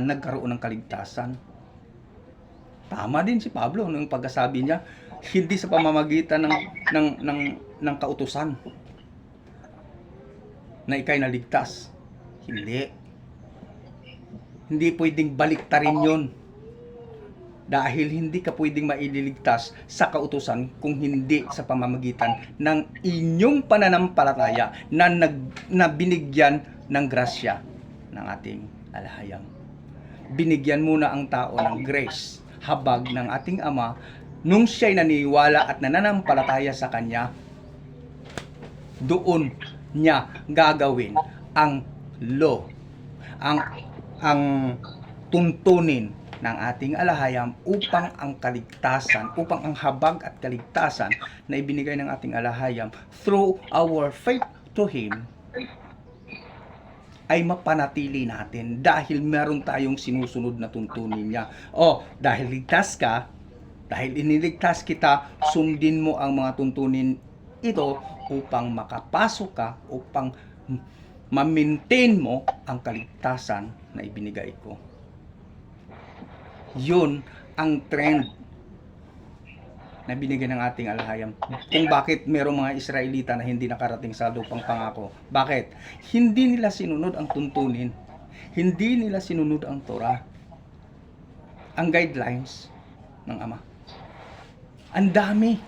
nagkaroon ng kaligtasan. Tama din si Pablo nung pagkasabi niya, hindi sa pamamagitan ng kautusan na ikay naligtas. Hindi pwedeng baliktarin yon. Dahil hindi ka pwedeng maililigtas sa kautusan kung hindi sa pamamagitan ng inyong pananampalataya na binigyan ng grasya ng ating alahayam. Binigyan muna ang tao ng grace, habag ng ating Ama, nung siya'y naniniwala at nananampalataya sa Kanya. Doon niya gagawin ang law, ang tuntunin ng ating alahayam upang ang kaligtasan, upang ang habag at kaligtasan na ibinigay ng ating alahayam through our faith to Him ay mapanatili natin dahil meron tayong sinusunod na tuntunin niya. Dahil ligtas ka, dahil iniligtas kita, sundin mo ang mga tuntunin ito upang makapasok ka, upang ma-maintain mo ang kaligtasan na ibinigay ko. Yun ang trend na binigay ng ating alahayam. Kung bakit merong mga Israelita na hindi nakarating sa lupang pangako. Bakit? Hindi nila sinunod ang tuntunin. Hindi nila sinunod ang Torah. Ang guidelines ng Ama. Ang dami.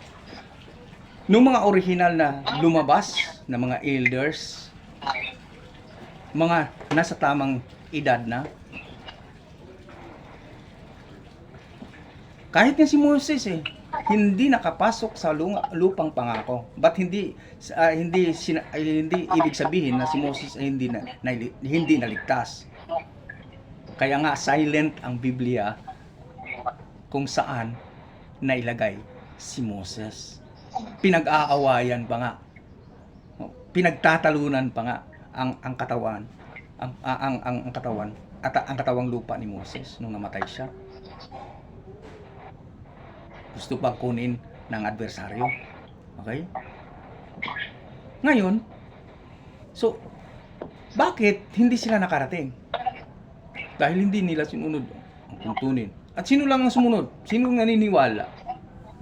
Nung mga original na lumabas na mga elders, mga nasa tamang edad na, kahit nga si Moses hindi nakapasok sa lupang pangako. But hindi ibig sabihin na si Moses ay hindi naligtas. Kaya nga silent ang Biblia kung saan nailagay si Moses. Pinag-aawayan pa nga. Pinagtatalunan pa nga ang katawan, ang katawan at ang katawang lupa ni Moses nung namatay siya. Gusto pang kunin ng adversaryo. Okay? Ngayon, so, bakit hindi sila nakarating? Dahil hindi nila sinunod ang tuntunin. At sino lang ang sumunod? Sino naniniwala?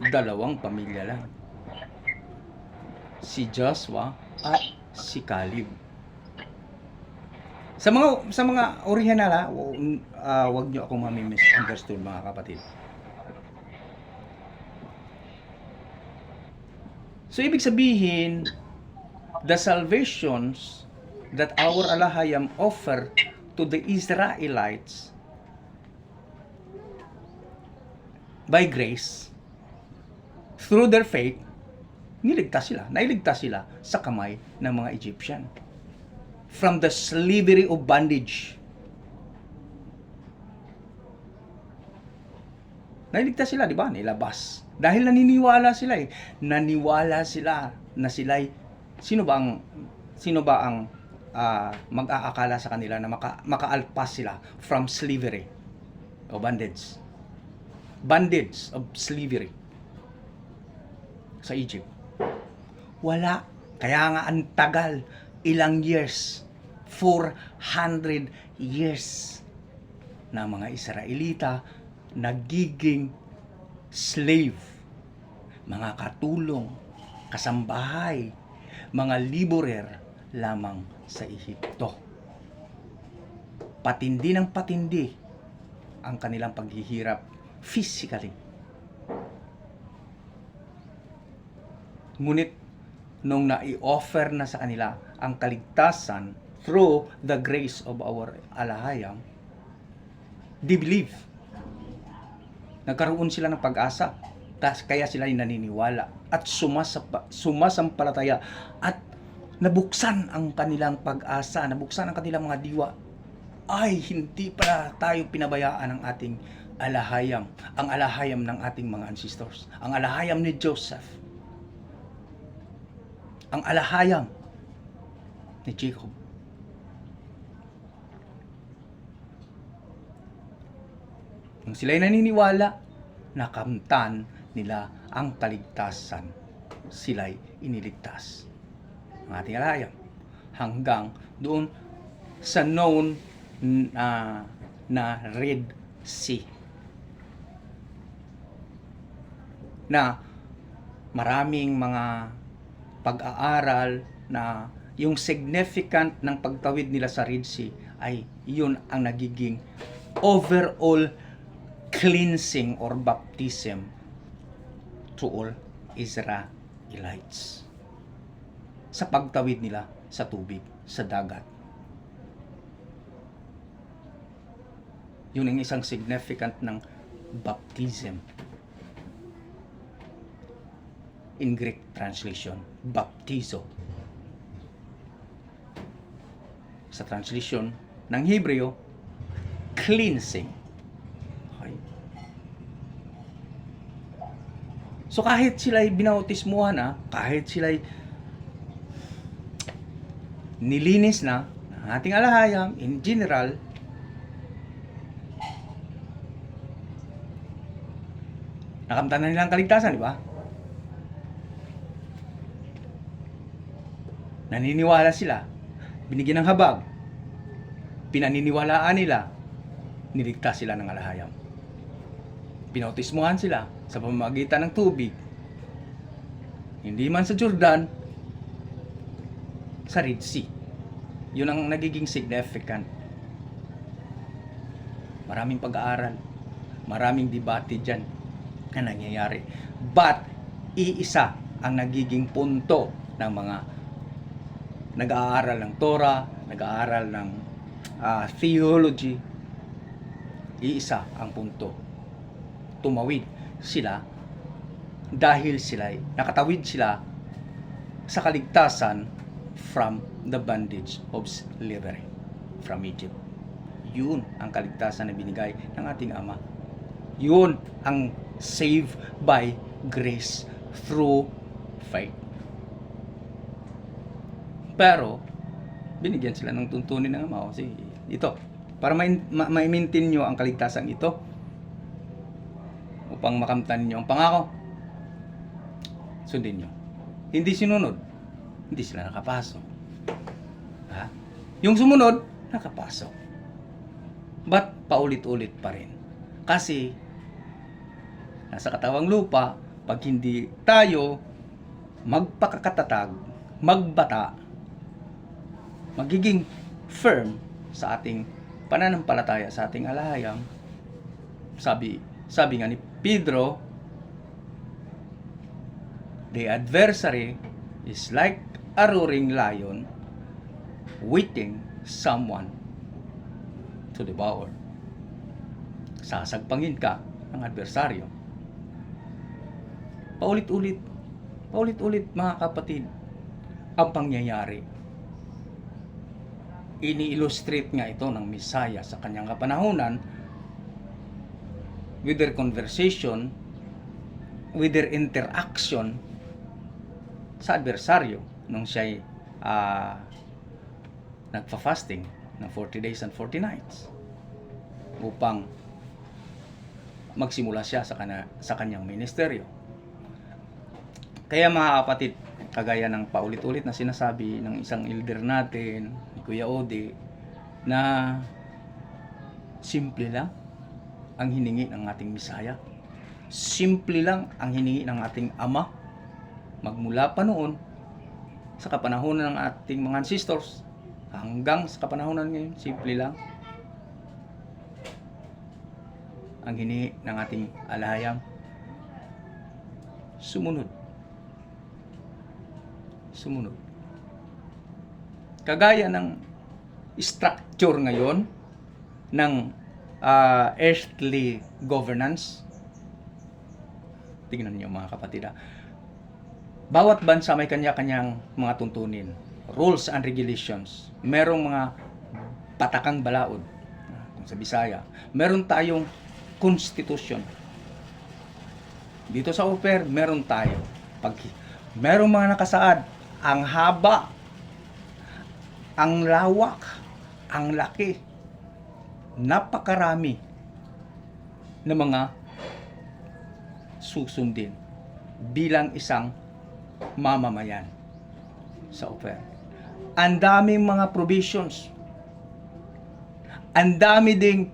2 pamilya lang. Si Joshua at si Caleb. Sa mga original wag niyo akong ma-misunderstood mga kapatid. So, ibig sabihin, the salvations that our alahayam offer to the Israelites by grace through their faith, nailigtas sila sa kamay ng mga Egyptian from the slavery of bondage. Nailigtas sila, di ba? Nilabas. Dahil naniniwala sila eh. Naniwala sila na sila'y sino ba ang mag-aakala sa kanila na makaalpas sila from slavery o bondage. Bondage of slavery sa Egypt. Wala. Kaya nga ang tagal, ilang years, 400 years na mga Israelita nagiging slave, mga katulong, kasambahay, mga laborer lamang sa Ehipto. Patindi ng patindi ang kanilang paghihirap physically. Ngunit nung nai-offer na sa kanila ang kaligtasan through the grace of our Alahayam, they believe. Nagkaroon sila ng pag-asa, kaya sila ay naniniwala at sumasampalataya at nabuksan ang kanilang pag-asa, nabuksan ang kanilang mga diwa. Ay, hindi pala tayo pinabayaan ng ating Alahayam, ang Alahayam ng ating mga ancestors, ang Alahayam ni Joseph, ang Alahayam ni Jacob. Nung sila'y naniniwala, nakamtan nila ang kaligtasan. Sila'y iniligtas. Ang ating Alahayam. Hanggang doon sa known na Red Sea. Na maraming mga pag-aaral na yung significant ng pagtawid nila sa Red Sea ay yun ang nagiging overall cleansing or baptism to all Israelites sa pagtawid nila sa tubig, sa dagat. Yun ang isang significant ng baptism. In Greek translation, baptizo. Sa translation ng Hebreo, cleansing. So kahit sila'y binautismuhan na, kahit sila'y nilinis na ng ating Alahayam in general, nakamtan na nilang kaligtasan, di ba? Naniniwala sila, binigyan ng habag, pinaniniwalaan nila, niligtas sila ng Alahayam. Binautismuhan sila sa pamamagitan ng tubig. Hindi man sa Jordan, sa Red Sea. Yun ang nagiging significant. Maraming pag-aaral, maraming debate dyan na nangyayari. But, iisa ang nagiging punto ng mga nag-aaral ng Torah, nag-aaral ng theology. Iisa ang punto. Tumawid sila dahil nakatawid sila sa kaligtasan from the bondage of slavery from Egypt. Yun ang kaligtasan na binigay ng ating Ama. Yun ang saved by grace through faith. Pero binigyan sila ng tuntunin ng Ama. Kasi ito, para ma-maintain nyo ang kaligtasan ito, upang makamtan nyo ang pangako, sundin nyo. Hindi sinunod, hindi sila nakapasok. Ha? Yung sumunod, nakapasok. But paulit-ulit pa rin. Kasi nasa katawang lupa, pag hindi tayo magpakakatatag, magbata, magiging firm sa ating pananampalataya, sa ating Alahayam, sabi nga ni Pedro, the adversary is like a roaring lion waiting someone to devour. Sasagpangin ka ng adversaryo. Paulit-ulit mga kapatid, ang pangyayari. Ini-illustrate nga ito ng Messiah sa kanyang kapanahunan with their conversation, with their interaction sa adversaryo nung siya'y nagfa-fasting ng 40 days and 40 nights upang magsimula siya sa kanyang ministeryo. Kaya mga kapatid, kagaya ng paulit-ulit na sinasabi ng isang elder natin, ni Kuya Odi, na simple lang ang hiningi ng ating Messiah. Simple lang ang hiningi ng ating Ama. Magmula pa noon, sa kapanahonan ng ating mga ancestors, hanggang sa kapanahonan ngayon, simple lang ang hiningi ng ating alahayang sumunod. Kagaya ng structure ngayon ng earthly governance. Tingnan niyo mga kapatid. Bawat bansa may kanya-kanyang mga tuntunin, rules and regulations. Merong mga patakang balaod. Kung sa Bisaya, meron tayong constitution. Dito sa Oper, meron tayo. Merong mga nakasaad, ang haba, ang lawak, ang laki, napakarami na mga susundin bilang isang mamamayan sa Oper. Ang daming mga provisions, ang dami ding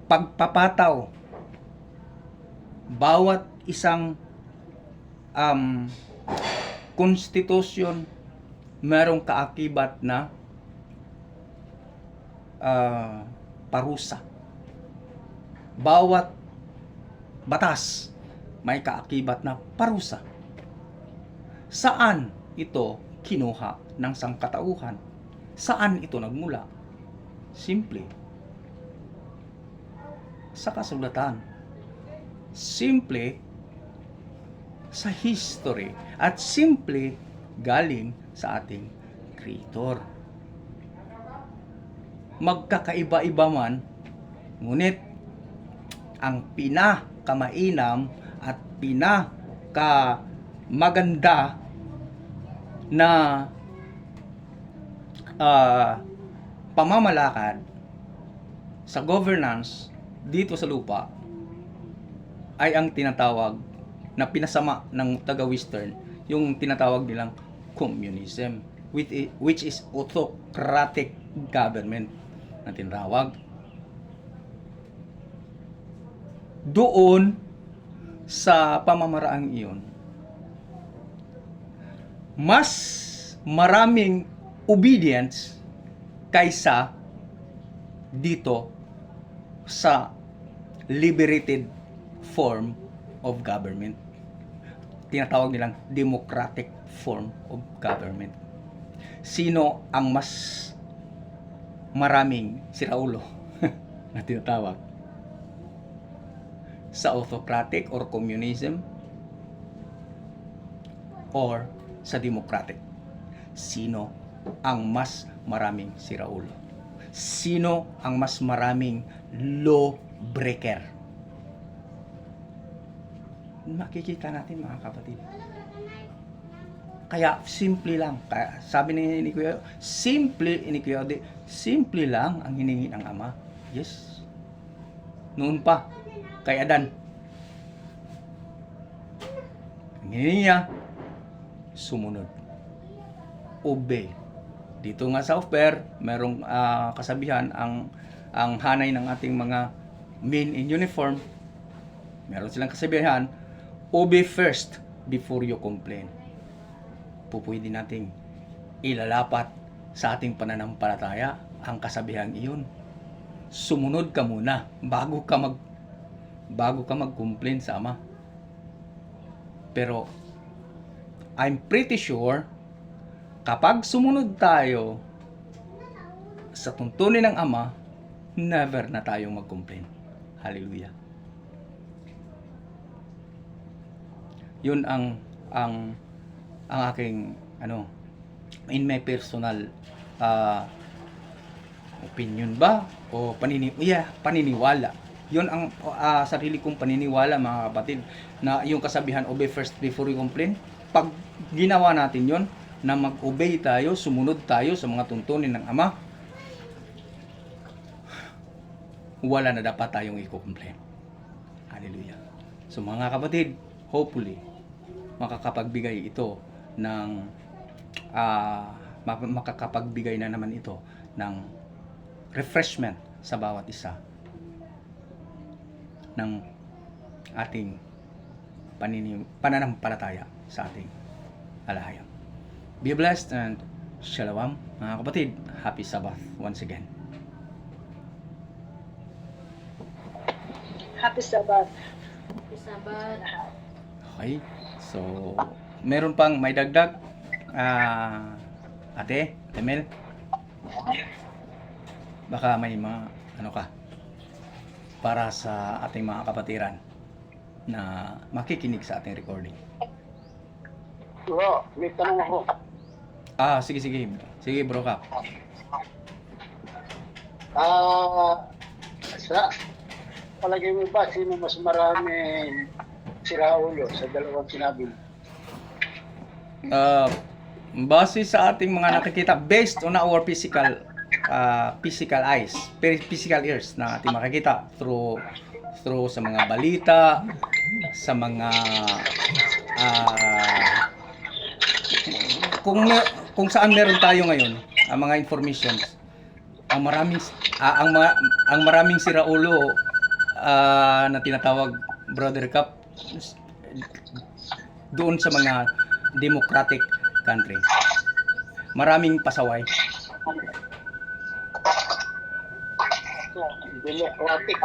pagpapataw. Bawat isang konstitusyon merong kaakibat na parusa. Bawat batas may kaakibat na parusa. Saan ito kinuha ng sangkatauhan? Saan ito nagmula? Simple. Sa kasulatan. Simple sa history. At simple galing sa ating Creator. Magkakaiba-iba man, ngunit ang pinakamainam at pinakamaganda na pamamalakad sa governance dito sa lupa ay ang tinatawag na pinasama ng taga-Western, yung tinatawag nilang communism, which is autocratic government na tinatawag. Doon sa pamamaraang iyon, mas maraming obedience kaysa dito sa liberated form of government. Tinatawag nilang democratic form of government. Sino ang mas maraming siraulo na tinatawag? Sa autocratic or communism or sa democratic? Sino ang mas maraming siraulo? Sino ang mas maraming law breaker? Makikita natin mga kapatid. Kaya simple lang. Kaya sabi ni Kuya, simple lang ang hiningi ng Ama. Yes. Noon pa kay Adan. Ang hiningi niya, sumunod. Obey. Dito nga sa Oper, merong kasabihan ang hanay ng ating mga men in uniform. Meron silang kasabihan, obey first before you complain. Pupwede nating ilalapat sa ating pananampalataya ang kasabihang iyon. Sumunod ka muna bago ka mag-complain sa Ama. Pero I'm pretty sure kapag sumunod tayo sa tuntunin ng Ama, never na tayong mag-complain. Hallelujah. Yun ang aking in my personal opinion ba o paniniwala. Yun ang sarili kong paniniwala, mga kapatid, na yung kasabihan, obey first before you complain. Pag ginawa natin yun, na mag-obey tayo, sumunod tayo sa mga tuntunin ng Ama, wala na dapat tayong i-complain. Hallelujah. So mga kapatid, hopefully makakapagbigay ito ng makakapagbigay na naman ito ng refreshment sa bawat isa ng ating pananampalataya sa ating alahayang. Be blessed and shalom, mga kapatid. Happy Sabbath once again. Happy Sabbath. Happy Sabbath. Okay. So, meron pang may dagdag? Ate Mel? Baka may mga para sa ating mga kapatiran na makikinig sa ating recording. Oo, may tanong ako. Sige. Sige, bro Kap. Sa palagay mo ba, sino mas marami siraulo sa dalawang sinabi? Base sa ating mga nakikita, based on our physical eyes, physical ears na ating makikita through sa mga balita, sa mga kung saan meron tayo ngayon, ang mga informations, ang maraming siraulo na tinatawag, Brother Cap, doon sa mga democratic country. Maraming pasaway. Democratic.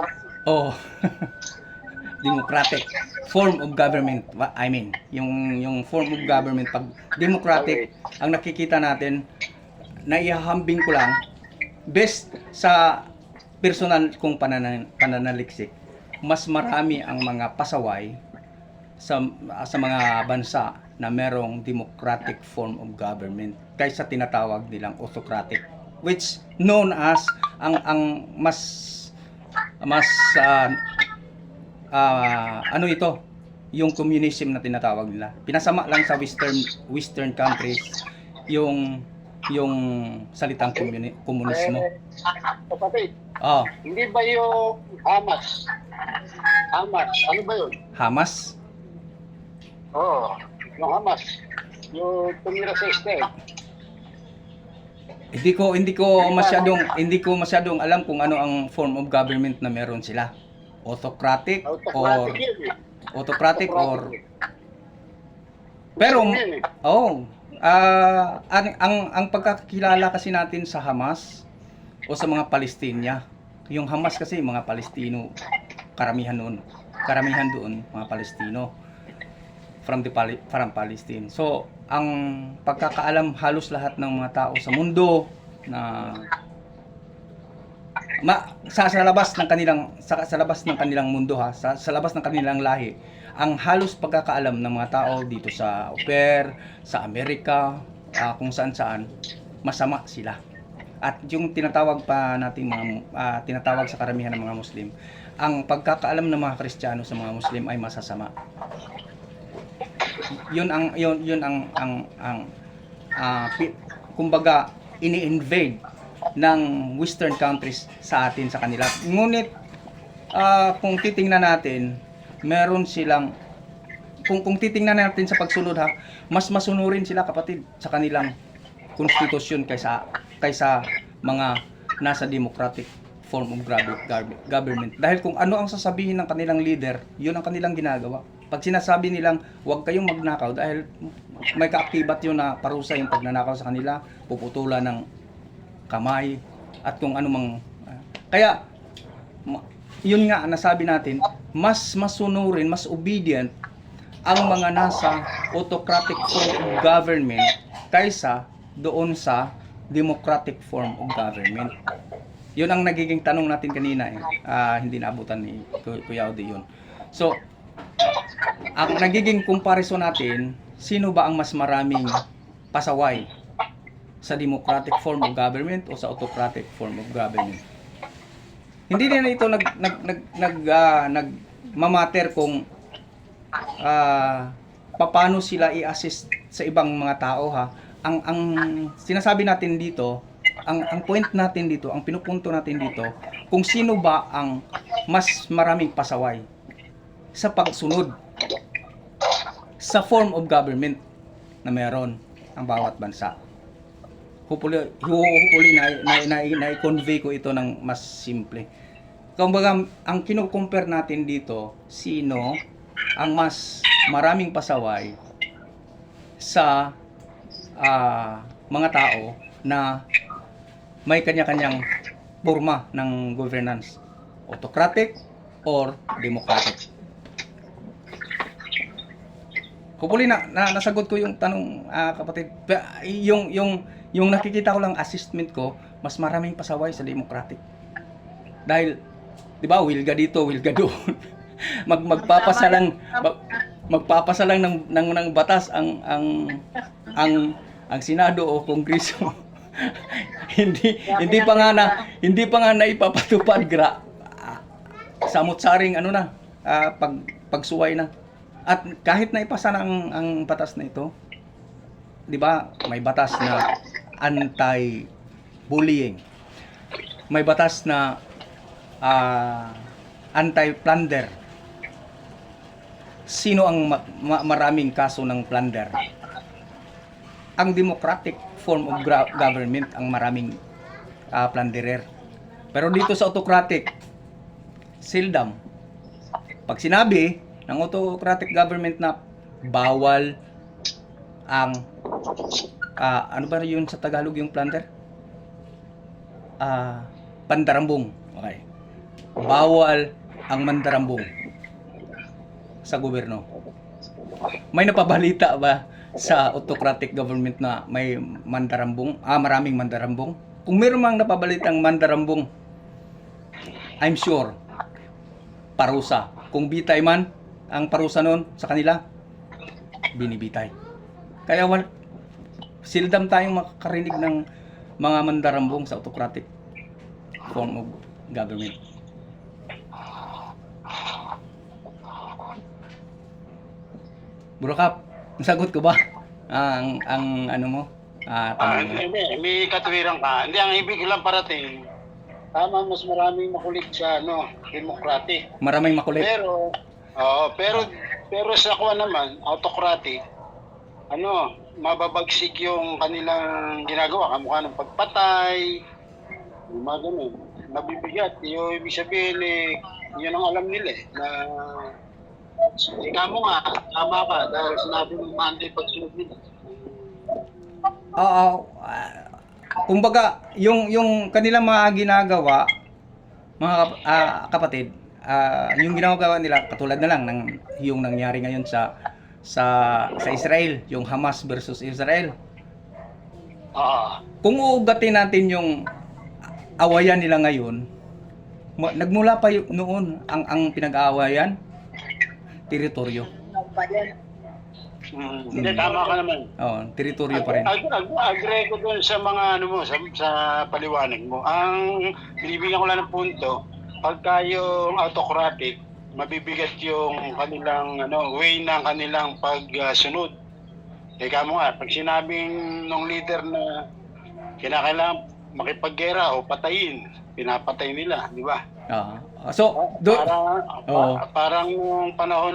Democratic form of government. I mean, yung form of government, pag democratic, ang nakikita natin, naihahambing ko lang, best sa personal kong pananaliksik, mas marami ang mga pasaway sa mga bansa na merong democratic form of government kaysa tinatawag nilang autocratic, which known as ang mas ito, yung communism na tinatawag nila. Pinasama lang sa western countries yung salitang komunismo. Kapatid, hindi ba yung Hamas? Ano ba yun? Hamas? Oo, yung Hamas. Yung tumira sa Israel. Hindi ko masyadong alam kung ano ang form of government na meron sila. Autocratic or pero ang pagkakilala kasi natin sa Hamas o sa mga Palestina, yung Hamas kasi mga Palestino, karamihan doon mga Palestino from Palestine. So ang pagkakaalam halos lahat ng mga tao sa mundo na sa labas ng kanilang mundo, sa labas ng kanilang lahi, ang halos pagkakaalam ng mga tao dito sa Oper, sa Amerika, kung saan masama sila. At yung tinatawag sa karamihan ng mga Muslim, ang pagkakaalam ng mga Kristiyano sa mga Muslim ay masasama. Yun ang kumbaga ini-invade ng western countries sa atin, sa kanila. Ngunit kung titingnan natin, meron silang kung titingnan natin sa pagsunod, mas masunurin sila, kapatid, sa kanilang konstitusyon kaysa mga nasa democratic form of government. Dahil kung ano ang sasabihin ng kanilang leader, yun ang kanilang ginagawa. Pag sinasabi nilang huwag kayong magnakaw dahil may kaakibat yun na parusa yung pagnanakaw sa kanila, puputulan ng kamay at kung anumang kaya yun nga nasabi natin, mas masunurin, mas obedient ang mga nasa autocratic form of government kaysa doon sa democratic form of government? Yun ang nagiging tanong natin kanina eh. Hindi naabutan ni Kuya Audi yun. So, ang nagiging comparison natin, sino ba ang mas maraming pasaway? Sa democratic form of government o sa autocratic form of government? Hindi na ito nagmamatter kung paano sila i-assist sa ibang mga tao ha. Ang sinasabi natin dito, ang point natin dito, ang pinupunto natin dito, kung sino ba ang mas maraming pasaway sa pagsunod sa form of government na meron ang bawat bansa. Hopefully na-convey ko ito ng mas simple. Kumbaga, ang kino-compare natin dito, sino ang mas maraming pasaway sa mga tao na may kanya-kanyang forma ng governance, autocratic or democratic. Hopefully nasagot ko yung tanong, kapatid. Yung nakikita ko lang assessment ko, mas maraming pasaway sa democratic. Dahil, di ba, wilga dito, wilga doon. magpapasa lang ng batas ang Senado o Kongreso. hindi pa nga naipapatupad samot-saring pagsuway na. At kahit naipasa na ang batas na ito, di ba, may batas na anti-bullying. May batas na anti-plunder. Sino ang maraming kaso ng plunder? Ang democratic form of government ang maraming plunderer. Pero dito sa autocratic, seldom. Pag sinabi ng autocratic government na bawal ang ano ba yun sa Tagalog yung plunder? Pandarambong. Okay. Bawal ang mandarambong sa gobyerno. May napabalita ba sa autocratic government na may mandarambong? Maraming mandarambong? Kung meron mang napabalitang mandarambong, I'm sure parusa. Kung bitay man ang parusa noon sa kanila, binibitay. Kaya seldom tayong makakarinig ng mga mandarambong sa autocratic form of government. Burokap, nasagot ko ba ang ano mo? Tanong mo? May katwiran ka. Hindi, ang ibig lang parating, tama, mas maraming makulit sa democratic. Maraming makulit. Pero sa kuha naman, autocratic, mababagsik yung kanilang ginagawa, kamukha ng pagpatay, yung mga ganun. Mabibigat. Yung ibig sabihin, yun ang alam nila na ikaw mo nga, tama ka, dahil sinabi mo mandi pagsunod nila. Kumbaga, yung kanilang mga ginagawa, mga kapatid, yung ginagawa nila katulad na lang ng yung nangyari ngayon sa Israel, yung Hamas versus Israel. Kung uugatin natin yung awayan nila ngayon, nagmula pa noon ang pinag-aawayan, teritoryo. Hindi, tama ka naman. Teritoryo pa rin. Agree ko doon sa mga sa paliwanag mo. Ang binibigyan ko lang ng punto, pagka yung autocratic, mabibigat yung kanilang way ng kanilang pagsunod. Ika mo nga, pag sinabing ng leader na kinakailangan makipaggera o patayin, pinapatay nila, di ba? Parang nung panahon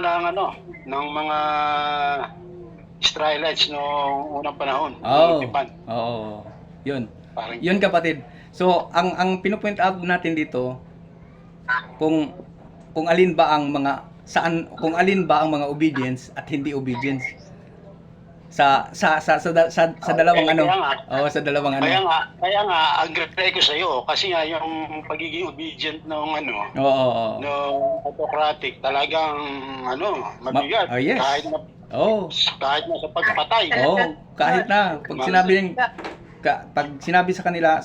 ng mga Israelites noong unang panahon. Yun. Yun kapatid. So, ang pinupoint out natin dito, kung alin ba ang mga obedience at hindi obedience sa dalawang sa dalawang Kaya nga agree ko sa iyo kasi nga yung pagiging obedient ng autocratic talagang mabigat. Yes. Kahit na sa pagpatay. Kahit na pag sinabing pag sinabi sa kanila,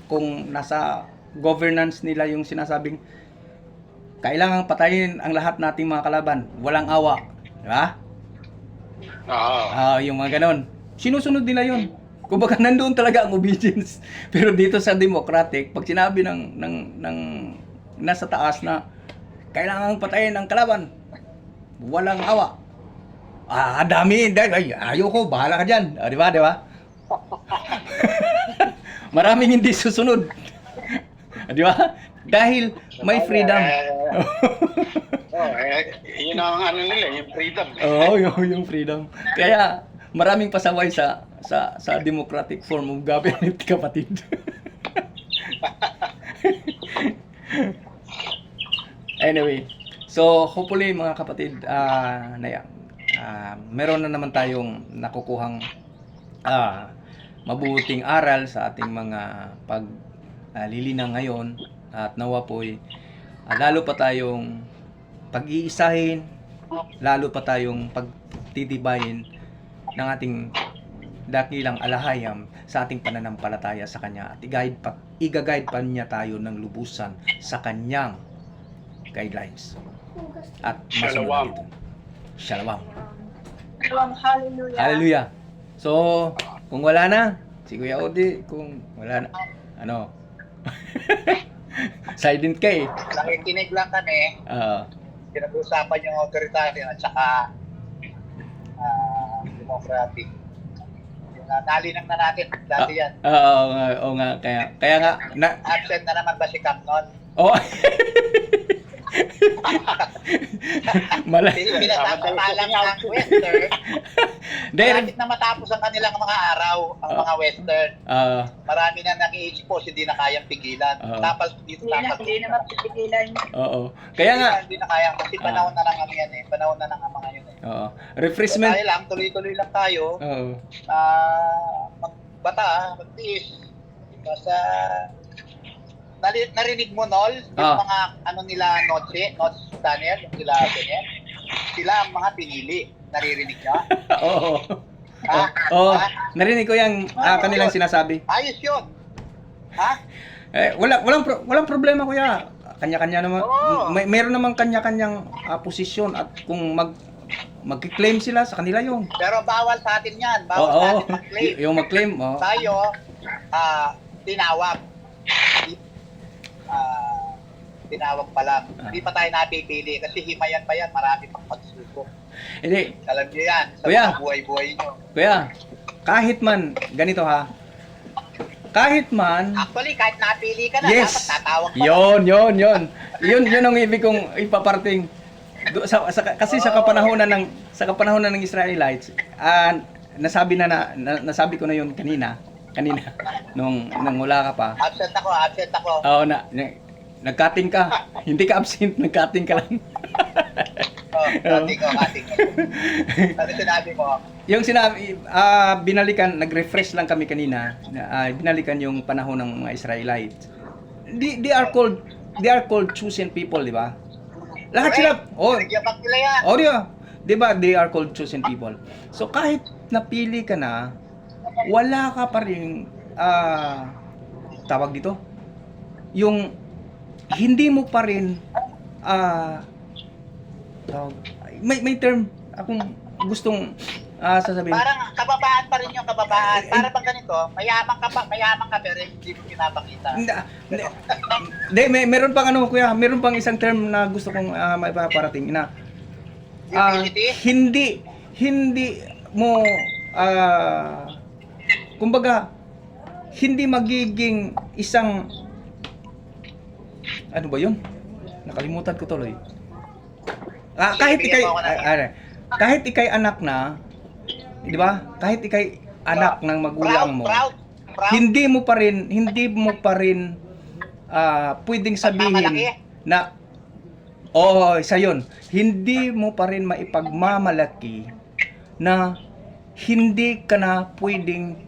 kung nasa governance nila yung sinasabing, kailangang patayin ang lahat nating mga kalaban, walang awa. Di ba? Oo. Yung mga ganon. Sinusunod nila yun. Kumbaga nandoon talaga ang obedience. Pero dito sa Democratic, pag sinabi ng nasa taas na kailangang patayin ang kalaban, walang awa. Dami. Ay, ayoko, bahala ka dyan. Di ba? Di ba? Maraming hindi susunod. Di ba? Dahil may freedom. Yun ang ano nila, yung freedom. Oo, yung freedom. Kaya maraming pasaway sa democratic form of government, kapatid. Anyway, so hopefully mga kapatid, meron na naman tayong nakukuhang mabuting aral sa ating mga paglilinang ngayon, at nawa po'y lalo pa tayong pag-iisahin, lalo pa tayong pagtitibayin ng ating dakilang alahayam sa ating pananampalataya sa Kanya, at i-guide pa niya tayo ng lubusan sa Kanyang guidelines. At Shalom. dito. Shalom. Hallelujah. Hallelujah. So, kung wala na, si Kuya Odi, kung wala na, ano? Silent ka eh. Nakikinig lang kami, pinag-usapan yung authoritarian at saka democratic. Yung nalinang na natin, dati yan. Oo nga, kaya nga, Absent na naman ba si Cam nun? oh, Pinatapalang ang Western, malapit na matapos ang kanilang mga araw, ang mga Western. Marami na naki-expose, hindi na kayang pigilan. Tapos dito Hindi na mapipigilan. oo. Kaya nga, hindi na kaya, kasi panahon na lang ang yan eh. Panahon na lang ang mga yun eh. oo. So, Refreshment. tayo lang, tuloy-tuloy lang tayo. Oo. Magbata, magtiis. Kasi narinig mo, Nol, yung mga ano nila, Notes Daniel, yung sila Daniel, sila ang mga pinili. Naririnig niya? Oo. Ha? Oo. Ha? Narinig ko yung kanilang sinasabi. Ayos yun. Ha? Walang problema, kuya. Kanya-kanya naman. Oo. Meron naman kanya-kanyang posisyon, at kung mag-claim sila sa kanila yung. Pero bawal sa atin yan. Bawal sa atin mag-claim. Yung mag-claim, Tayo, tinawag. Tinawag pa lang. Hindi pa tayo napipili kasi himayan pa yan. Marami pang pagsubok. Hindi. Alam niyo yan. Sa Kuya. mga buhay-buhay nyo. Kuya, kahit man, ganito ha. Kahit man, Actually, kahit napili ka na, yes. dapat tatawag pa. Yun ang ibig kong ipaparating. Kasi sa kapanahonan ng Israelites, nasabi nasabi ko na yun kanina nung wala ka pa. Absent ako. Oo, nag-cutting ka. Hindi ka absent, nag-cutting ka lang. Cutting ko. Ano sinabi mo? Yung sinabi, binalikan, nag-refresh lang kami kanina. Binalikan yung panahon ng mga Israelites. They are called chosen people, di ba? Lahat sila. Nagyabang nila yan. Di ba? They are called chosen people. So kahit napili ka na, wala ka pa rin tawag dito. Yung hindi mo pa rin may term akong gustong sasabihin. Parang kababaan pa rin yung kababaan. Para bang ganito, mayaman ka pero hindi mo pinapakita. Hindi, meron pang kuya, meron pang isang term na gusto kong maipaparating na Humility? hindi mo kumbaga hindi magiging isang ano ba yun? Nakalimutan ko tuloy. Kahit ikay anak na, di ba? Kahit ikay anak ng magulang mo, Proud. hindi mo pa rin pwedeng sabihin na isa yun. Hindi mo pa rin maipagmamalaki na hindi ka na pwedeng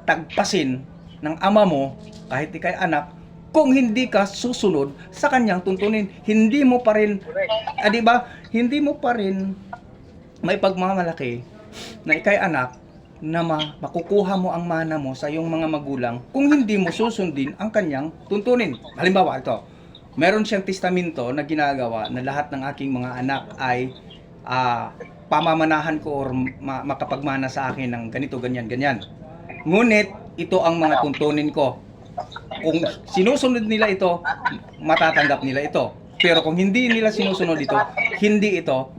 tagpasin ng ama mo kahit ikay anak kung hindi ka susunod sa kanyang tuntunin. Hindi mo pa rin, di ba? Hindi mo pa rin may pagmamalaki na ikay anak na makukuha mo ang mana mo sa iyong mga magulang kung hindi mo susundin ang kanyang tuntunin. Halimbawa, ito, meron siyang testamento na ginagawa na lahat ng aking mga anak ay pamamanahan ko or makapagmana sa akin ng ganito, ganyan, ganyan. Ngunit, ito ang mga tuntunin ko. Kung sinusunod nila ito, matatanggap nila ito. Pero kung hindi nila sinusunod ito, hindi ito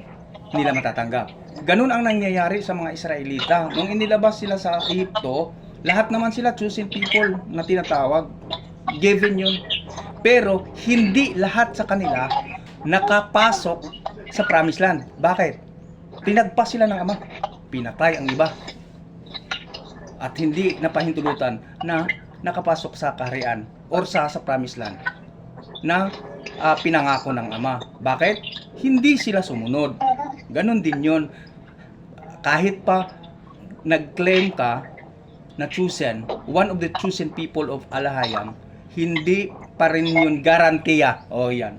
nila matatanggap. Ganun ang nangyayari sa mga Israelita. Nung inilabas sila sa Egypto, lahat naman sila chosen people na tinatawag. Given yun. Pero hindi lahat sa kanila nakapasok sa Promised Land. Bakit? Pinagpas sila ng Ama. Pinatay ang iba. At hindi napahintulutan na nakapasok sa kaharian or sa Promised Land na pinangako ng Ama. Bakit? Hindi sila sumunod. Ganon din yun. Kahit pa nag-claim ka na chosen, one of the chosen people of Alahayam, hindi pa rin yun garantiya. O yan.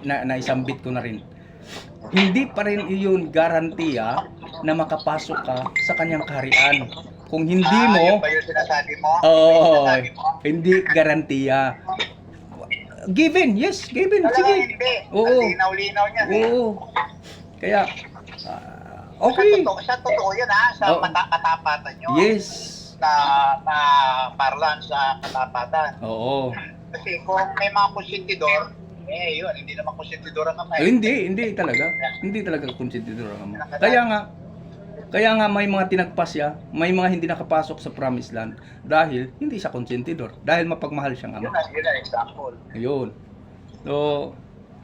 Naisambit ko na rin. Hindi pa rin yun garantiya na makapasok ka sa kanyang kaharian. Kung hindi mo, yun ba yung sinasabi mo? hindi garantiya. Given, yes, given. Talaga Sige. hindi. Oo. Ang linaw-linaw niya. Oo. Kaya, okay. Sa totoo yun ha, sa Oo. katapatan nyo. Yes. Na parlan sa katapatan. Oo. Kasi kung may mga konsentidor, yun, hindi naman konsentidor ang Ama. Hindi talaga. Hindi talaga konsentidor ang Ama. Kaya nga may mga tinagpas siya, may mga hindi nakapasok sa Promised Land dahil hindi siya konsentidor, dahil mapagmahal siyang Ama. Yun ang example. Ayun. So,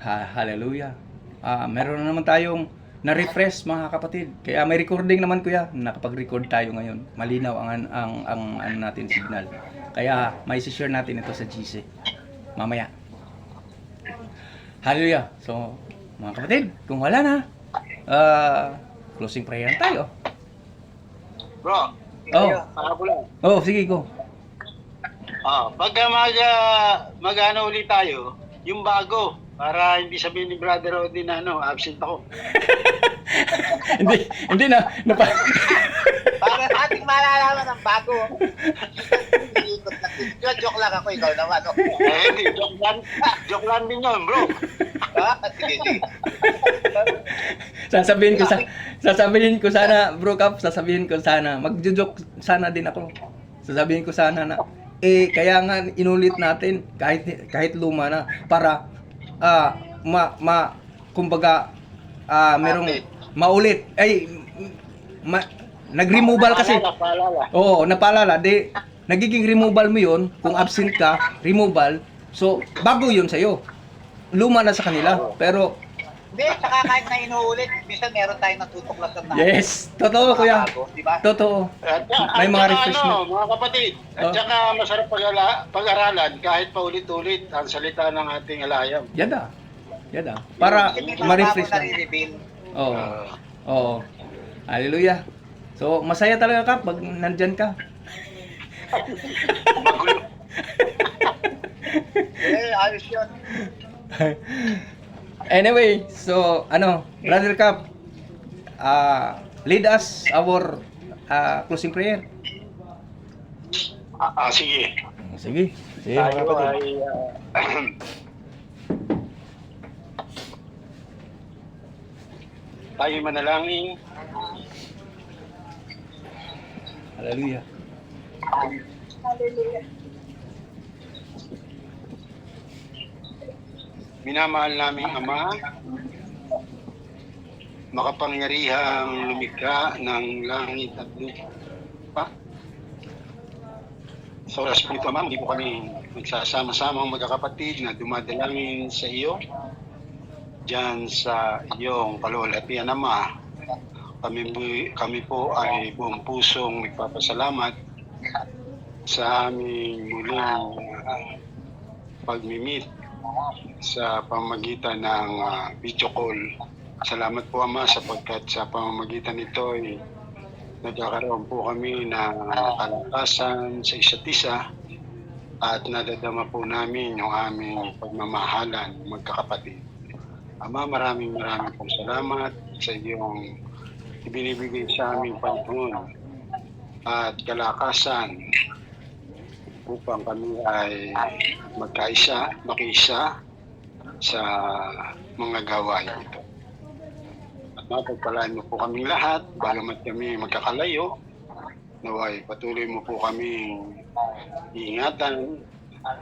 hallelujah. Meron na naman tayong na-refresh mga kapatid. Kaya may recording naman kuya. Nakapag-record tayo ngayon. Malinaw ang natin signal. Kaya may share natin ito sa GC. Mamaya. Hallelujah. So, mga kapatid, kung wala na, closing prayer tayo. Bro, ako lang. Oh, sige go. Pagka mag-ano ulit tayo, yung bago, para hindi sabihin ni Brother Odin na absent ako. hindi na Para ating malalaman ng bago. Joke lang ako, ikaw naman. Hindi, joke lang din yun, bro. Sige. sasabihin ko sana, bro Cap, magjo-joke sana din ako. Sasabihin ko sana na kaya nga inulit natin kahit luma na para kumbaga merong maulit nag-removal kasi. Paalala. Oo, napaalala. Nagiging removal mo yun, kung absent ka, removal. So, bago yun sa'yo. Luma na sa kanila. Pero, Hindi, saka kahit na inuulit, minsan meron tayong natutuklasan na. yes, totoo kuya. Bago, diba? Totoo. May mga refreshment. Mga kapatid, at saka masarap pag-aralan kahit paulit-ulit ang salita ng ating alayam. Yada. Para Kasi may mga ma-refresh bago na. nare-reveal. Oo. Hallelujah. So, masaya talaga ka pag nandyan ka. Ayos yun. Anyway, so Brother Cap, lead us our closing prayer. Sige. Sige. Tayo ay tayo manalangin. Hallelujah. Hallelujah. Minamahal naming Ama, makapangyarihang lumikha ng langit at lupa. Sa oras po ito, Ama, hindi po kami magsasama-samang magkakapatid na dumadalangin sa iyo. Diyan sa iyong kalwalhatian, Ama, kami po ay buong pusong nagpapasalamat sa aming muling pagmimit sa pamamagitan ng video call. Salamat po Ama sapagkat sa pamamagitan nito ay nagkakaroon po kami ng kalakasan sa isa't isa at nadadama po namin yung aming pagmamahalan magkakapatid. Ama, maraming pong salamat sa iyong ibinibigay sa aming Panginoon at kalakasan upang kami ay magkaisa, makiisa sa mga gawain ito. At mapagpalaan mo po kaming lahat, bagamat kami magkakalayo, naway patuloy mo po kaming iingatan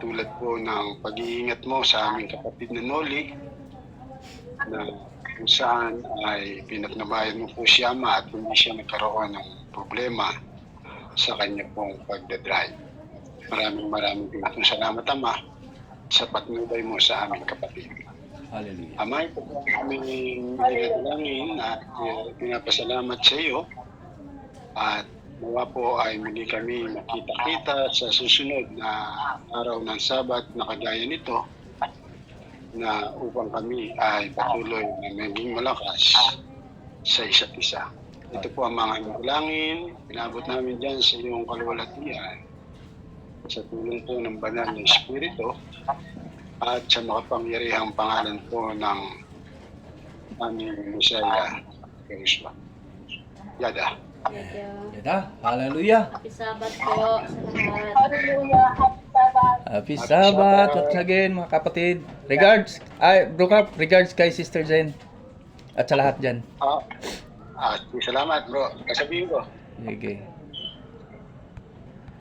tulad po ng pag-iingat mo sa aming kapatid na Noli na kung saan ay pinatnabayan mo po siya Ama at hindi siya nagkaroon ng problema sa kanya pong pagdadrive. Maraming pong salamat Ama sa patnubay mo sa aming kapatid. Hallelujah. Ama, ito po ang aming dinadalangin at pinapasalamat sa iyo at nawa po ay muli kami makita-kita sa susunod na araw ng Sabat na kagaya nito na upang kami ay patuloy na maging malakas sa isa't isa. Ito po ang mga dalangin, pinabot namin dyan sa iyong kaluwalhatian sa tulong po ng banal na Espiritu at sa makapangyarihang pangalan po ng aming Messiah, Kristo. Yada. Yada, hallelujah. Happy Sabbath po sa lahat. Hallelujah. Happy Sabbath. Happy Sabbath once again mga kapatid. Regards, bro Cap, regards kay Sister Jen at sa lahat dyan. Salamat bro. Kasabihin ko. Sige.